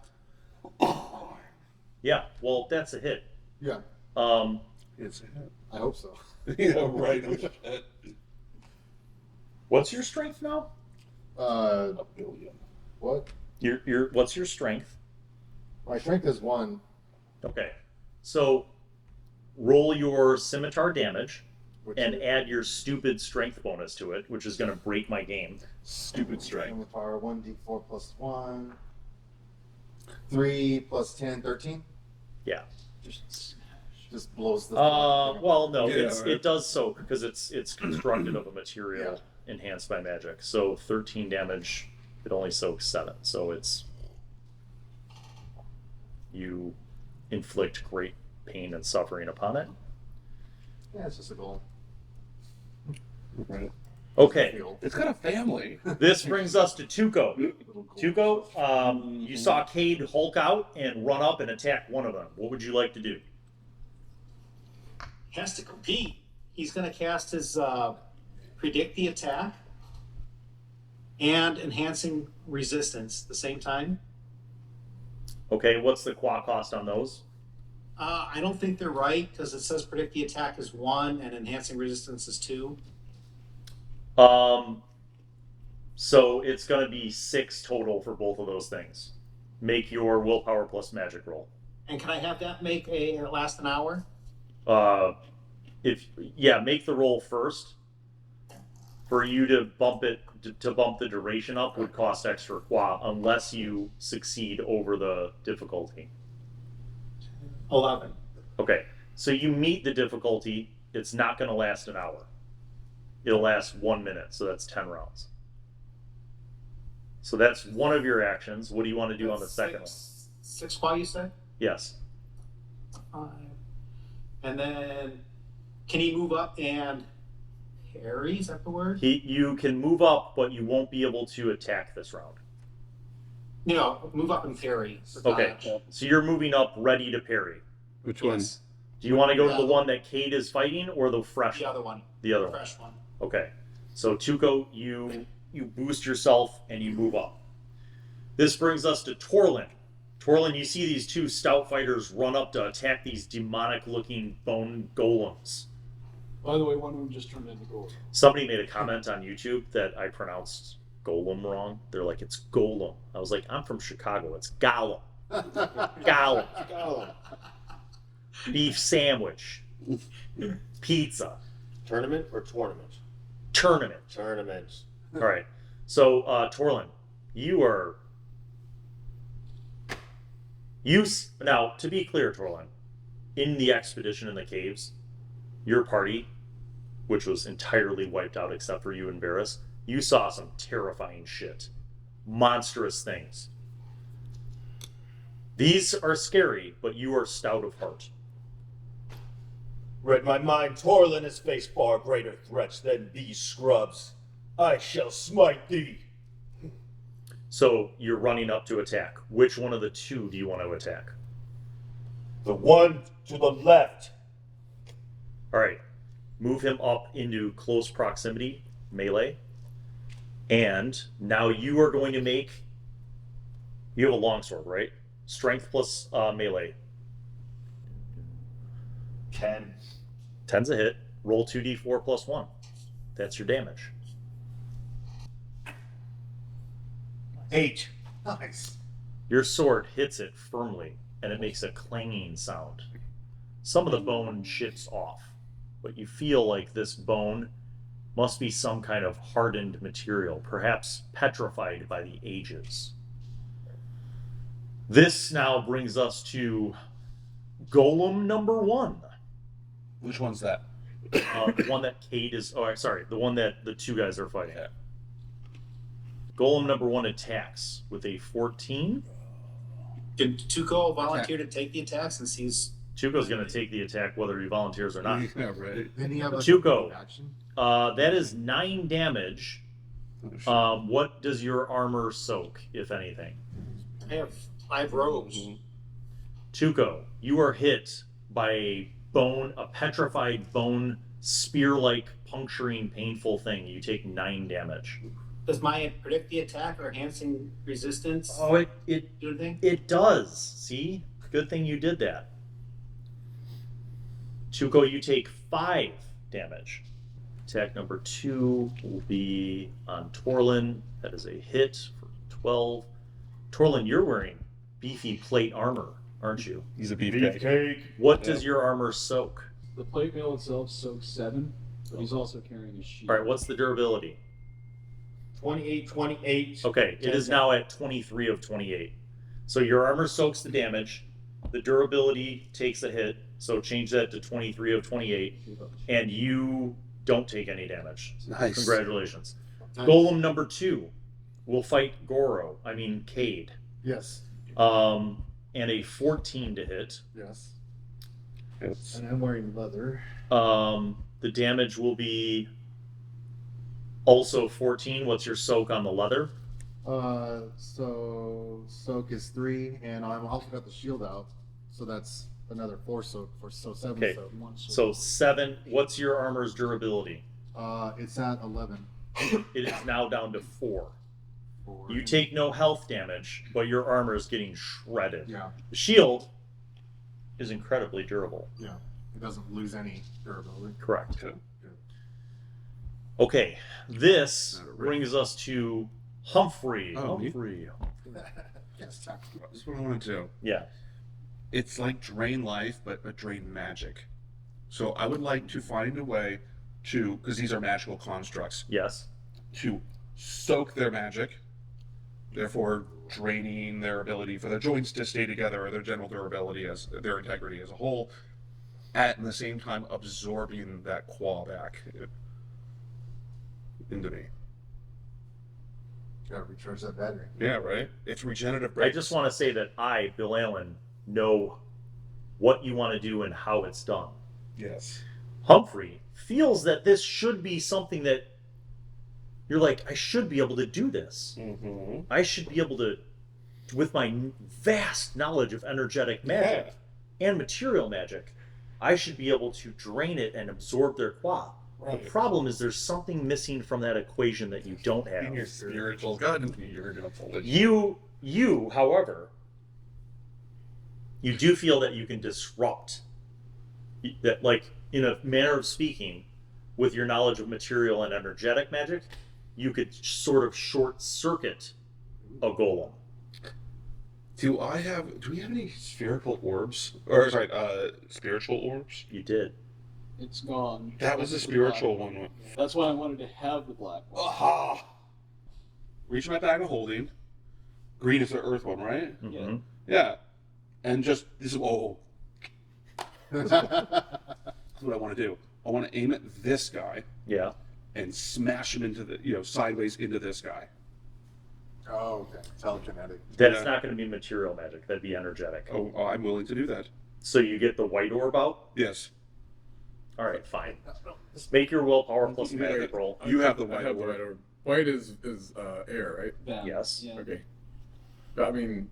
Yeah, well, that's a hit. Yeah, It's a hit. I hope so. Yeah, right. No shit. What's your strength now? Uh, A billion. what? Your what's your strength? My strength is 1. Okay, so roll your scimitar damage Which and is add your stupid strength bonus to it, which is going to break my game. Stupid strength. scimitar 1d4 plus 1. 3 plus 10, 13. Yeah. Just blows the. Well, no, Yeah, it right. does so because it's constructed of a material enhanced by magic. So 13 damage. It only soaks 7, so you inflict great pain and suffering upon it. Yeah, it's just a goal. Right. Okay, It's got a family. this brings us to Tuco. Little goal. Tuco, you saw Cade hulk out and run up and attack one of them. What would you like to do? Has to compete. He's going to cast his predict the attack and enhancing resistance at the same time. Okay, what's the qua cost on those? I don't think they're right because it says predict the attack is 1 and enhancing resistance is 2. So it's going to be 6 total for both of those things. Make your willpower plus magic roll. And can I have that make a last an hour? Make the roll first. For you to bump it to bump the duration up would cost extra qua unless you succeed over the difficulty. 11. Okay, so you meet the difficulty. It's not going to last an hour. It'll last 1 minute, so that's 10 rounds. So that's one of your actions. What do you want to do on the second one? 6 qua, you said? Yes. 5. And then can he move up and parry? Is that the word? You can move up, but you won't be able to attack this round. No, move up and parry. for Okay, dodge. so you're moving up ready to parry. Which Yes. Do you want to go to the Yeah. one that Cade is fighting or the fresh The one? other one. The other one. Fresh one. Okay. So Tuco, you boost yourself and you move up. This brings us to Torlin. Torlin, you see these 2 stout fighters run up to attack these demonic looking bone golems. By the way, one of them just turned into gold. Somebody made a comment on YouTube that I pronounced golem wrong. They're like, it's golem. I was like, I'm from Chicago. It's gollum. Gollum. Beef sandwich. Pizza. Tournament or tournament? Tournament. Tournament. All right. So, Torlin, now, to be clear, Torlin, in the expedition in the caves, your party, which was entirely wiped out except for you and Varys, you saw some terrifying shit. Monstrous things. These are scary, but you are stout of heart. Read my mind, Torlin has faced far greater threats than these scrubs. I shall smite thee. So, you're running up to attack. Which one of the 2 do you want to attack? The one to the left. All right. Move him up into close proximity, melee. And now you are going to make... You have a longsword, right? Strength plus melee. 10. 10's a hit. Roll 2d4 plus 1. That's your damage. 8. Nice. Your sword hits it firmly, and it makes a clanging sound. Some of the bone chips off, but you feel like this bone must be some kind of hardened material, perhaps petrified by the ages. This now brings us to Golem number 1. Which one's that? The one that Cade is... Oh, sorry. The one that the two guys are fighting. Golem number 1 attacks with a 14. Can Tuco volunteer to take the attack since he's... Tuco's going to take the attack whether he volunteers or not. Yeah, right. Then you have like Tuco. a action. That is 9 damage. What does your armor soak, if anything? I have 5 robes. Tuco, you are hit by a petrified bone, spear-like, puncturing, painful thing. You take 9 damage. Does my predict the attack or enhancing resistance Oh, it do anything? it does. See? Good thing you did that. Tuco, you take 5 damage. Attack number 2 will be on Torlin. That is a hit for 12. Torlin, you're wearing beefy plate armor, aren't you? He's a beefcake. What does your armor soak? The plate mail itself soaks 7, but he's also carrying a shield. All right, what's the durability? 28, 28. Okay, it is now at 23 of 28. So your armor soaks the damage. The durability takes a hit, so change that to 23 of 28, and you don't take any damage. Nice. Congratulations. Nice. Golem number 2 will fight Cade. Yes. And a 14 to hit. Yes. It's And I'm wearing leather. The damage will be also 14. What's your soak on the leather? So soak is 3, and I'm also got the shield out, so that's another 4 soak for 7 Okay. soak. So 7. What's your armor's durability? It's at 11. It is now down to 4. 4. You take no health damage, but your armor is getting shredded. Yeah, The shield is incredibly durable. yeah. It doesn't lose any durability. Correct. Okay. Okay, this Not a rip. brings us to Humphrey. Oh, me? Humphrey. Yes. This is what I want to do. Yeah. It's like drain life, but drain magic. So I would like to find a way to, because these are magical constructs, Yes. to soak their magic, therefore draining their ability for their joints to stay together or their general durability as their integrity as a whole, at the same time absorbing that qual back into me. Gotta recharge that battery. Yeah, right? It's regenerative I breaks. just want to say that I, Bill Allan, know what you want to do and how it's done. Yes. Humphrey feels that this should be something that you're like, I should be able to do this. Mm-hmm. I should be able to, with my vast knowledge of energetic magic and material magic, I should be able to drain it and absorb their qua. Right. The problem is there's something missing from that equation that you don't In have. your spiritual gut, you're gonna pull it. You, however, you do feel that you can disrupt that, like, in a manner of speaking, with your knowledge of material and energetic magic, you could sort of short circuit a golem. Do we have any spherical orbs? Or sorry, spiritual orbs? You did. It's gone. That was the It's spiritual black. one. That's why I wanted to have the black one. Aha! Reach my bag of holding. Green is the earth one, right? Mhm. Yeah. And just this is That's what I want to do. I want to aim at this guy Yeah. and smash him into the sideways into this guy. Oh, okay. Telekinetic. That's Yeah. not going to be material magic. That'd be energetic. Oh, I'm willing to do that. So you get the white orb out? Yes. All right, fine. Make your willpower plus Yeah. magic roll. You have the I white have the orb. white orb. White is air, right? Bam. Yes. Yeah. Okay. I mean,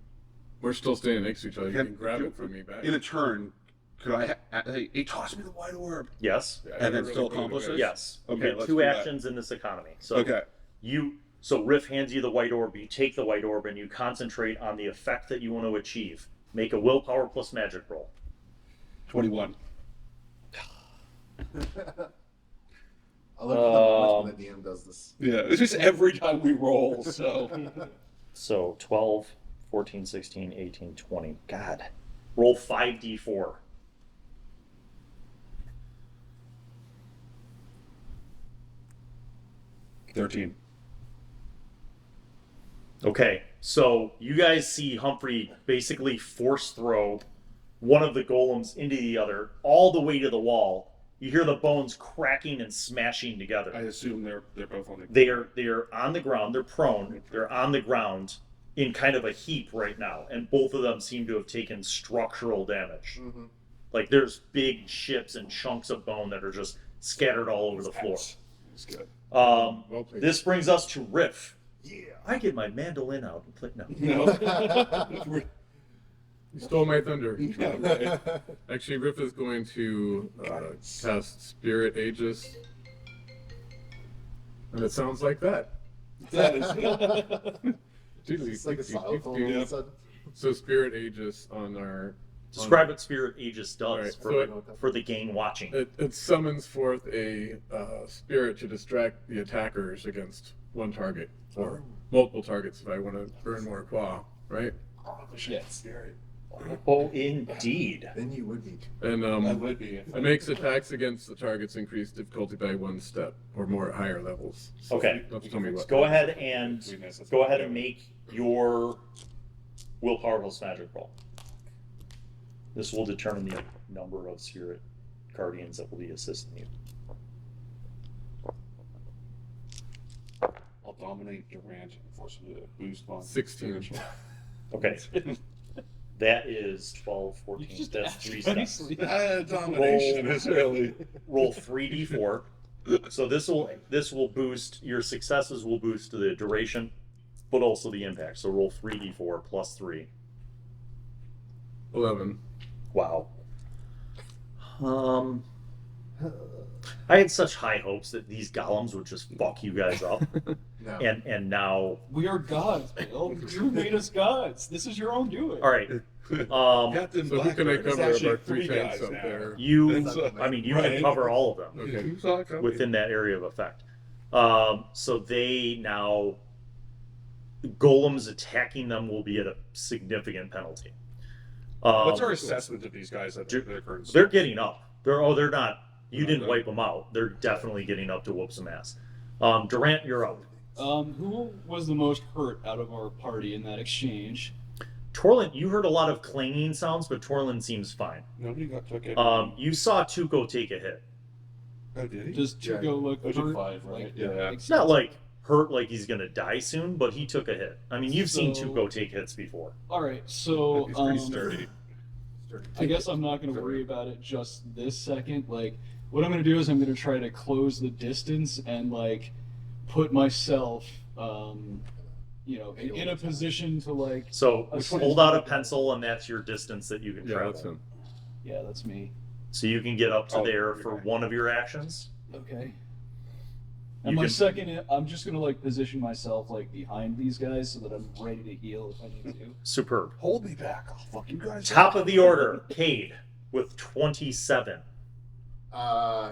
we're still standing next to each other. You Can- can grab it from me back. In a turn, could I? Hey, toss me the white orb. Yes. Yeah, I and then really still put it accomplish away. it? Yes. You Okay, get let's 2 do that. actions in this economy. So Okay. So Riff hands you the white orb, you take the white orb, and you concentrate on the effect that you want to achieve. Make a willpower plus magic roll. 21. I love how much when the DM does this. Yeah, it's just every time we roll. So So 12, 14, 16, 18, 20. God. Roll 5d4. $13. Okay, so you guys see Humphrey basically force throw one of the golems into the other, all the way to the wall. You hear the bones cracking and smashing together. I assume they're both on the. They're on the ground. They're prone. They're on the ground in kind of a heap right now, and both of them seem to have taken structural damage. Mm-hmm. Like there's big chips and chunks of bone that are just scattered all over the floor. It's good. Well played. This brings us to Riff. Yeah. I get my mandolin out and play. No. No. You stole my thunder. Yeah, right. Actually, Riff is going to cast Spirit Aegis. And it sounds like that. That is. It's like a xylophone all of a sudden. So Spirit Aegis on our... Describe what Spirit Aegis does Alright, for the gang watching. It summons forth a spirit to distract the attackers against one target, or multiple targets if I want to burn more claw, right? Yes. Oh, indeed. Then you would be. And That would be. it makes attacks against the targets increase difficulty by 1 step or more at higher levels. So Okay. Don't tell me what. Go ahead and make your willpower plus magic roll. This will determine the number of spirit guardians that will be assisting you. I'll dominate Durant and force him to boost my 16. Okay. That is 12, 14. That's 3 steps. Domination is really. Roll 3d4. So this will boost your successes. Will boost the duration, but also the impact. So roll 3d4 plus 3. 11. Wow. I had such high hopes that these golems would just fuck you guys up, No. and now, We are gods, Bill. You made us gods. This is your own doing. all right. Captain So who can I Blackbird is cover of actually our 3 3 tanks guys up now. there? You, That's, I mean, you right. can cover all of them Okay. You saw it coming. within that area of effect. So they now, golems attacking them will be at a significant penalty. What's our assessment of these guys at their current? They're getting up. They're not. You They're didn't not wipe them out. They're definitely getting up to whoop some ass. Durant, you're up. Who was the most hurt out of our party in that exchange? Torlin, you heard a lot of clanging sounds, but Torlin seems fine. Nobody took it. You saw Tuco take a hit. Oh, did he? Does Tuco look Oh, took hurt? 5, right? Like, Yeah. It's not like hurt like he's gonna die soon, but he took a hit. I mean, you've seen So- Tuco take hits before. All right, so He's pretty sturdy. I guess I'm not going to worry about it just this second. Like, what I'm going to do is I'm going to try to close the distance and like put myself, in a position to like. So Which hold out a pencil, and that's your distance that you can Yeah, travel. that's him. Yeah, that's me. So you can get up to Oh, there you're for right. one of your actions. Okay. You And my can- second, I'm just going to like position myself like behind these guys so that I'm ready to heal if I need to. Superb. Hold me back. I'll fuck you guys. Top of the order, Cade with 27.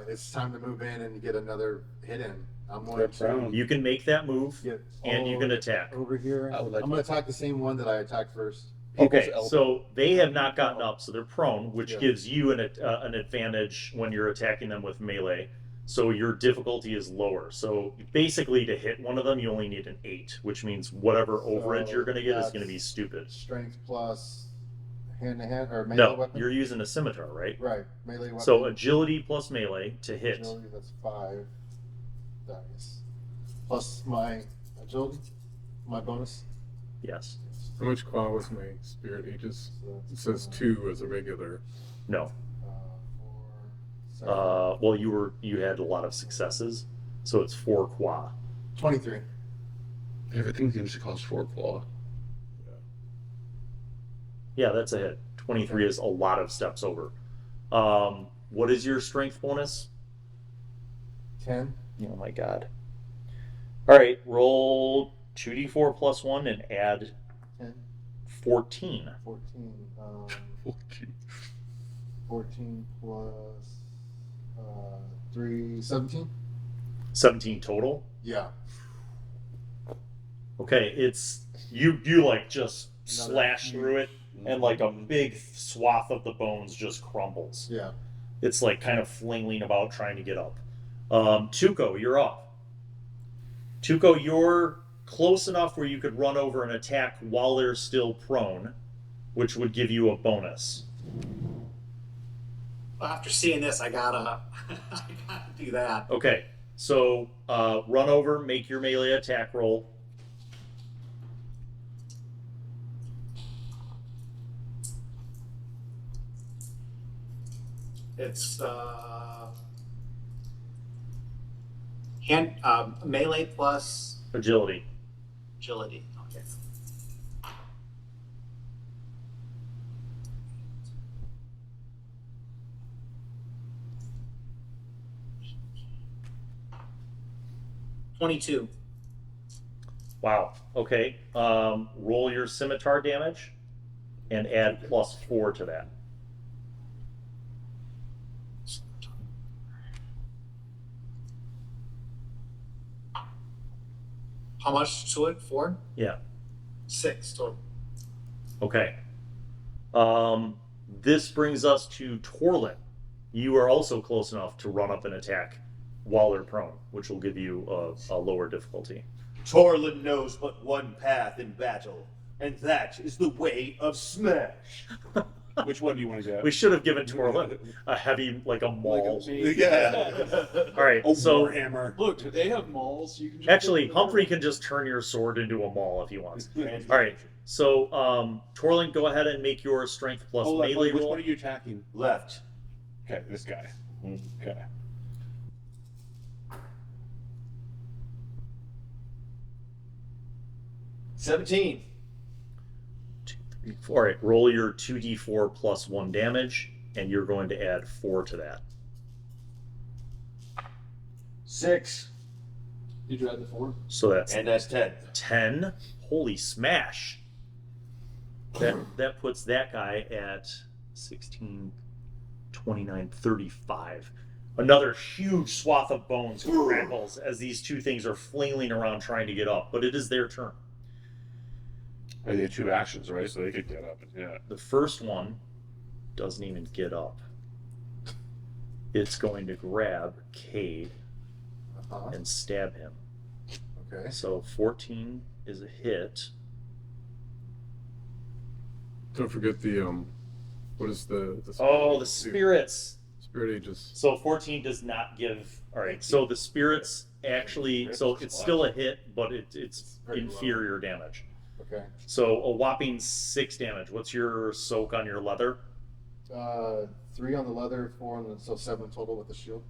It's time to move in and get another hit in. I'm going Step to down. You can make that move, get and you all can attack. over here. I would like I'm going to attack the same one that I attacked first. Okay, People's so they have not gotten up, so they're prone, which Yeah. gives you an advantage when you're attacking them with melee. So your difficulty is lower. So basically, to hit one of them, you only need an 8, which means whatever overage So you're going to get is that's going to be stupid. Strength plus hand-to-hand or melee No, weapon? you're using a scimitar, right? Right, melee weapon. So agility plus melee to hit. Agility, that's 5 dice. Plus my agility, my bonus. Yes. How much claw was my Spirit Aegis? So It says 2 as a regular. No. 4, 7, Well, you had a lot of successes, so it's 4 qua. 23. Everything seems to cost 4 claw. Yeah, that's a hit. 23 is a lot of steps over. What is your strength bonus? 10. Oh my god. All right, roll 2d4 plus 1 and add 10. 14. 14. 14 plus 3, 17? 17 total. Yeah. Okay, it's you like just slash through it, and like a big swath of the bones just crumbles. Yeah. It's like kind of flailing about trying to get up. Tuco, you're up. Tuco, you're close enough where you could run over and attack while they're still prone, which would give you a bonus. Well, after seeing this, I gotta do that. Okay, so run over, make your melee attack roll. It's melee plus Agility. agility. Okay. $22. Wow. Okay. Roll your scimitar damage and add +4 to that. How much to it? 4? Yeah. 6 total. Okay. This brings us to Torlin. You are also close enough to run up and attack while they're prone, which will give you a lower difficulty. Torlin knows but one path in battle, and that is the way of smash. Which one do you want to get? We should have given Torlin a heavy, like a maul. Yeah. All right, A so warhammer. Look, do they have mauls? You can just actually, put them Humphrey there. can just turn your sword into a maul if he wants. All right, so Torlin, go ahead and make your strength plus Hold on, melee which roll. one are you attacking? Left. Okay, this guy. Okay. $17. 2, 3, 4. All right, roll your 2d4 plus 1 damage, and you're going to add 4 to that. 6. Did you add the 4? So that's And that's 10. 10. Holy smash! That puts that guy at 16, 29, 35. Another huge swath of bones crackles as these two things are flailing around trying to get up, but it is their turn. They had 2 actions, right? So they could get up. Yeah. The first one doesn't even get up. It's going to grab Cade Uh-huh. and stab him. Okay. So 14 is a hit. Don't forget the what is the Oh, the spirits. Spirit Aegis. So 14 does not give. All right. So the spirits actually. So it's still a hit, but it's Pretty low. inferior damage. Okay. So a whopping 6 damage. What's your soak on your leather? 3 on the leather, 4 on the, so 7 total with the shield.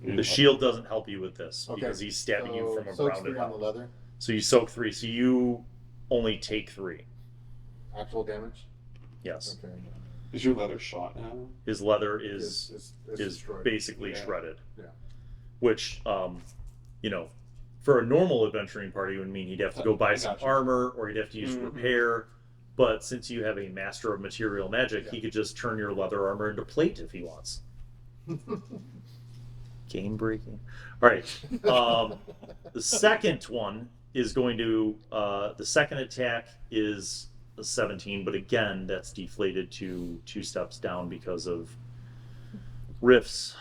The shield doesn't help you with this Okay. because he's stabbing you from a so rounded 3 on the leather. So you soak 3. So you only take 3. Actual damage. Yes. Okay. Is your leather shot now? His leather is Is destroyed. basically Yeah. shredded. Yeah. Which, you know, for a normal adventuring party would mean he'd have to go buy I some gotcha. armor or he'd have to use Mhm. repair. But since you have a master of material magic, he Yeah. could just turn your leather armor into plate if he wants. Game breaking. All right. The second one is going to the second attack is a 17, but again that's deflated to 2 steps down because of Riff's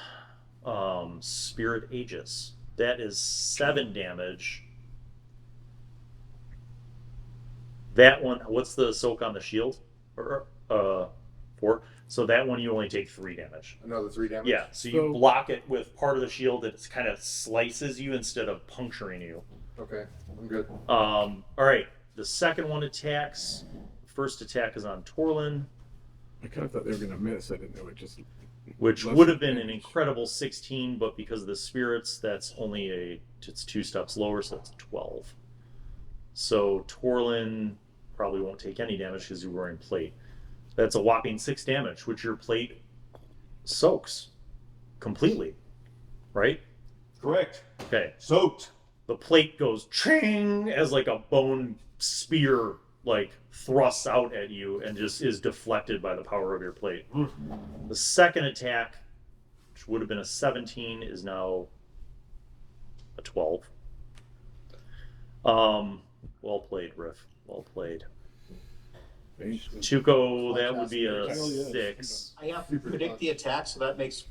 Spirit Aegis. That is 7 damage. That one, what's the soak on the shield? Or 4. So that one you only take 3 damage. Another 3 damage. Yeah, so you So- block it with part of the shield that kind of slices you instead of puncturing you. Okay. I'm good. All right, the second one attacks. First attack is on Torlin, I kind of thought they were gonna miss. I didn't know it just. which Less would have been an damage. incredible 16, but because of the spirits, that's only it's 2 steps lower, so that's 12. So Torlin probably won't take any damage because you're wearing plate. That's a whopping 6 damage, which your plate soaks completely, right? Correct. Okay. Soaked. The plate goes ching as like a bone spear like thrusts out at you and just is deflected by the power of your plate. The second attack, which would have been a 17, is now a 12. Well played, Riff. Well played. Tuco, that would be a Hell yes. 6. I have to predict the attack, so that makes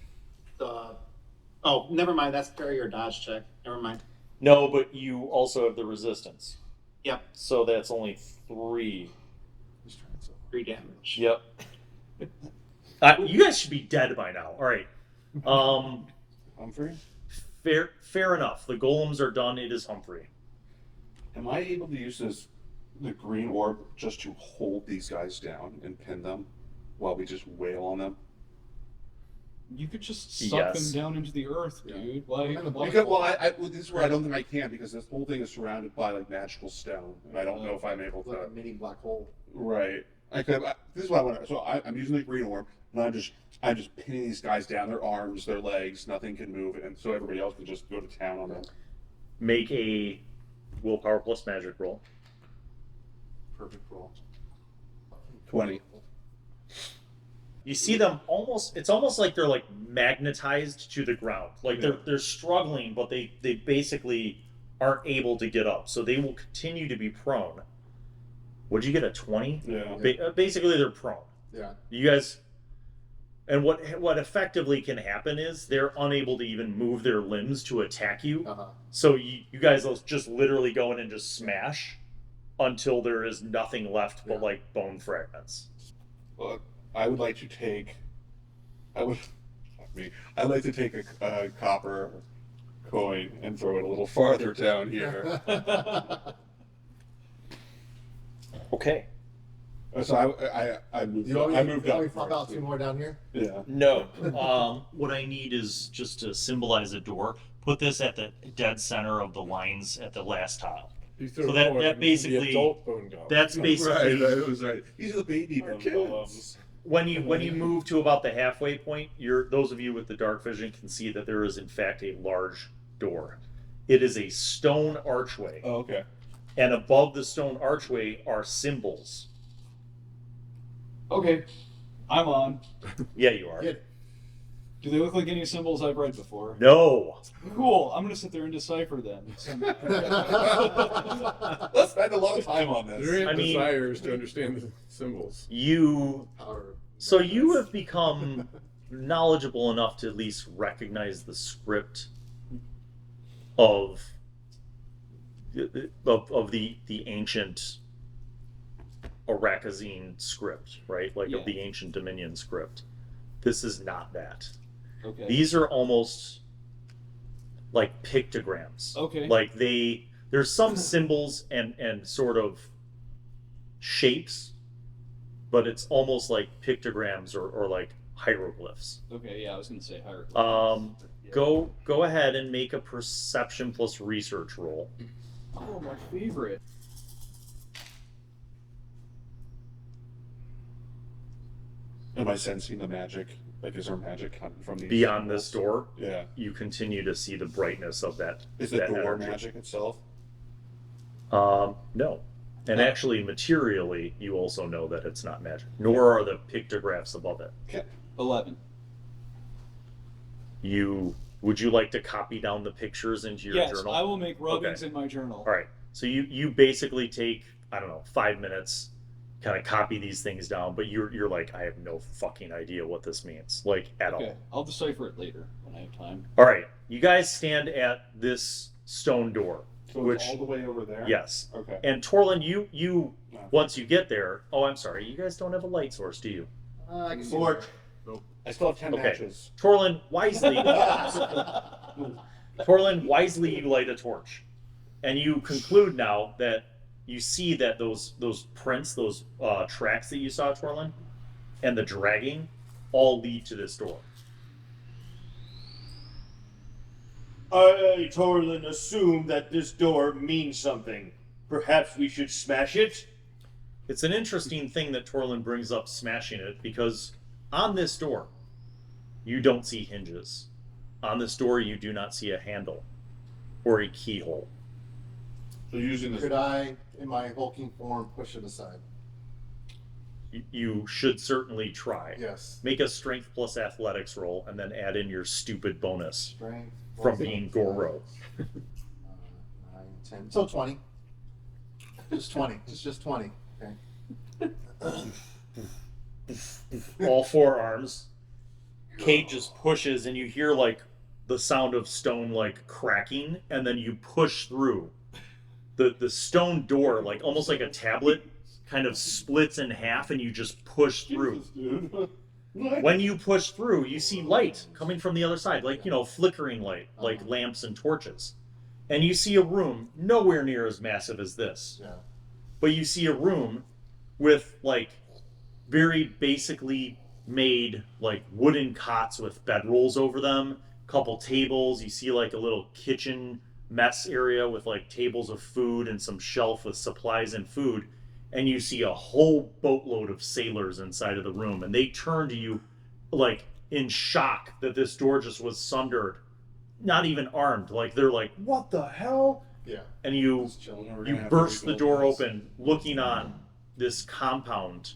the. Oh, never mind. That's parry or dodge check. Never mind. No, but you also have the resistance. Yep, So that's only 3. 3 damage. Yep. You guys should be dead by now. All right. Humphrey, Fair enough. The golems are done. It is Humphrey. am I able to use the green orb just to hold these guys down and pin them while we just wail on them? You could just suck Yes. them down into the earth, dude. Like, Because, well, this is where I don't think I can, because this whole thing is surrounded by like magical stone, and I don't know if I'm able Like to. a mini black hole. Right. This is what I want. So I'm using the green orb, and I'm just pinning these guys down, their arms, their legs, nothing can move, and so everybody else can just go to town on them. Make a willpower plus magic roll. Perfect roll. 20. You see them it's almost like they're like magnetized to the ground. Like they're struggling, but they basically aren't able to get up. So they will continue to be prone. Would you get a 20? Yeah. Basically they're prone. Yeah. You guys, and what effectively can happen is they're unable to even move their limbs to attack you. Uh-huh. So you guys will just literally go in and just smash until there is nothing left but like bone fragments. Well, I would like to take. I'd like to take a copper coin and throw it a little farther down here. Okay. So I moved. You want I me moved to up. pop out 2 more down here? Yeah. No. What I need is just to symbolize a door. Put this at the dead center of the lines at the last tile. So that basically- the adult bone goblin. That's basically Right. That was right. These are the baby bones. when you move to about the halfway point. Those of you with the dark vision can see that there is in fact a large door. It is a stone archway, Oh, okay. and above the stone archway are symbols. okay, I'm on. Yeah, you are. Yeah. Do they look like any symbols I've read before? No. Cool. I'm gonna sit there and decipher them. Let's spend a lot of time on this. Durant I mean- desires to understand the symbols. So you have become knowledgeable enough to at least recognize the script of the ancient Arakazine script, right? Like Yeah. of the ancient Dominion script. This is not that. Okay. These are almost like pictograms. Okay. Like there's some symbols and sort of shapes, but it's almost like pictograms or like hieroglyphs. Okay. Yeah, I was gonna say hieroglyphs. Go ahead and make a perception plus research roll. Oh, my favorite. Am I sensing the magic? Like, is there magic coming from these Beyond this symbols? door, Yeah. you continue to see the brightness of that. Is the that door energy. magic itself? No. And actually, materially, you also know that it's not magic. Nor are the pictographs above it. 11. Would you like to copy down the pictures into your Yes, journal? I will make rubbings Okay. in my journal. All right. So you basically take, I don't know, 5 minutes, kind of copy these things down, but you're like, I have no fucking idea what this means, like at Okay, all. I'll decipher it later when I have time. All right. You guys stand at this stone door. So Which- it's all the way over there? Yes. Okay. And Torlin, you No. once you get there. Oh, I'm sorry. You guys don't have a light source, do you? I can see Torch. I still have 10 Okay. matches. Torlin, wisely, you light a torch, and you conclude now that you see that those prints, those tracks that you saw, Torlin, and the dragging, all lead to this door. I, Torlin, assume that this door means something. Perhaps we should smash it? It's an interesting thing that Torlin brings up smashing it, because on this door, you don't see hinges. On this door, you do not see a handle or a keyhole. So using this. Could I, in my hulking form, push it aside? You should certainly try. Yes. Make a strength plus athletics roll, and then add in your stupid bonus Strength. from plus being 5, Goro. 9, 10. So 20. Just 20. Just 20. Okay. All four arms. Cade just pushes, and you hear like the sound of stone like cracking, and then you push through. The stone door, like almost like a tablet, kind of splits in half, and you just push through. When you push through, you see light coming from the other side, like, flickering light, like lamps and torches. And you see a room nowhere near as massive as this. Yeah. But you see a room with, like, very basically made, like, wooden cots with bedrolls over them, couple tables. You see, like, a little kitchen mess area with, like, tables of food and some shelf with supplies and food. And you see a whole boatload of sailors inside of the room. And they turn to you, like, in shock that this door just was sundered. Not even armed. Like, they're like, what the hell? Yeah. And you Just chilling, or we're gonna have to burst the rebuild door this. open, looking on this compound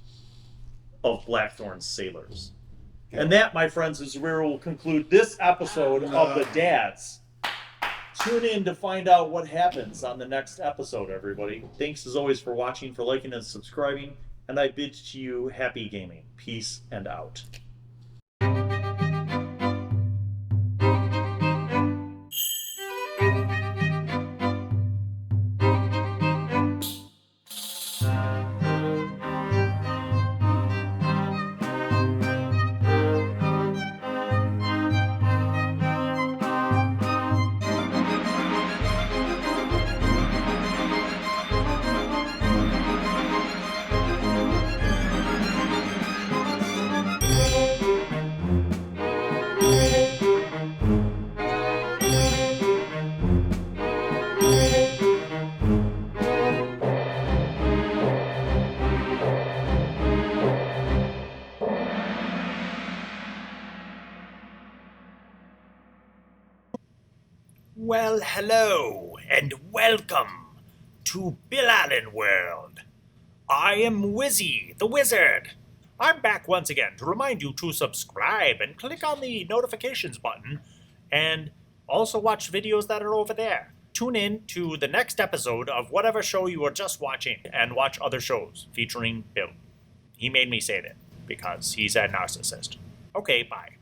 of Blackthorn's sailors. And that, my friends, is where we'll conclude this episode of The Dads. Tune in to find out what happens on the next episode, everybody. Thanks as always for watching, for liking and subscribing, and I bid to you happy gaming. Peace and out. Well, hello, and welcome to Bill Allan World. I am Wizzy, the Wizard. I'm back once again to remind you to subscribe and click on the notifications button, and also watch videos that are over there. Tune in to the next episode of whatever show you were just watching, and watch other shows featuring Bill. He made me say that, because he's a narcissist. Okay, bye.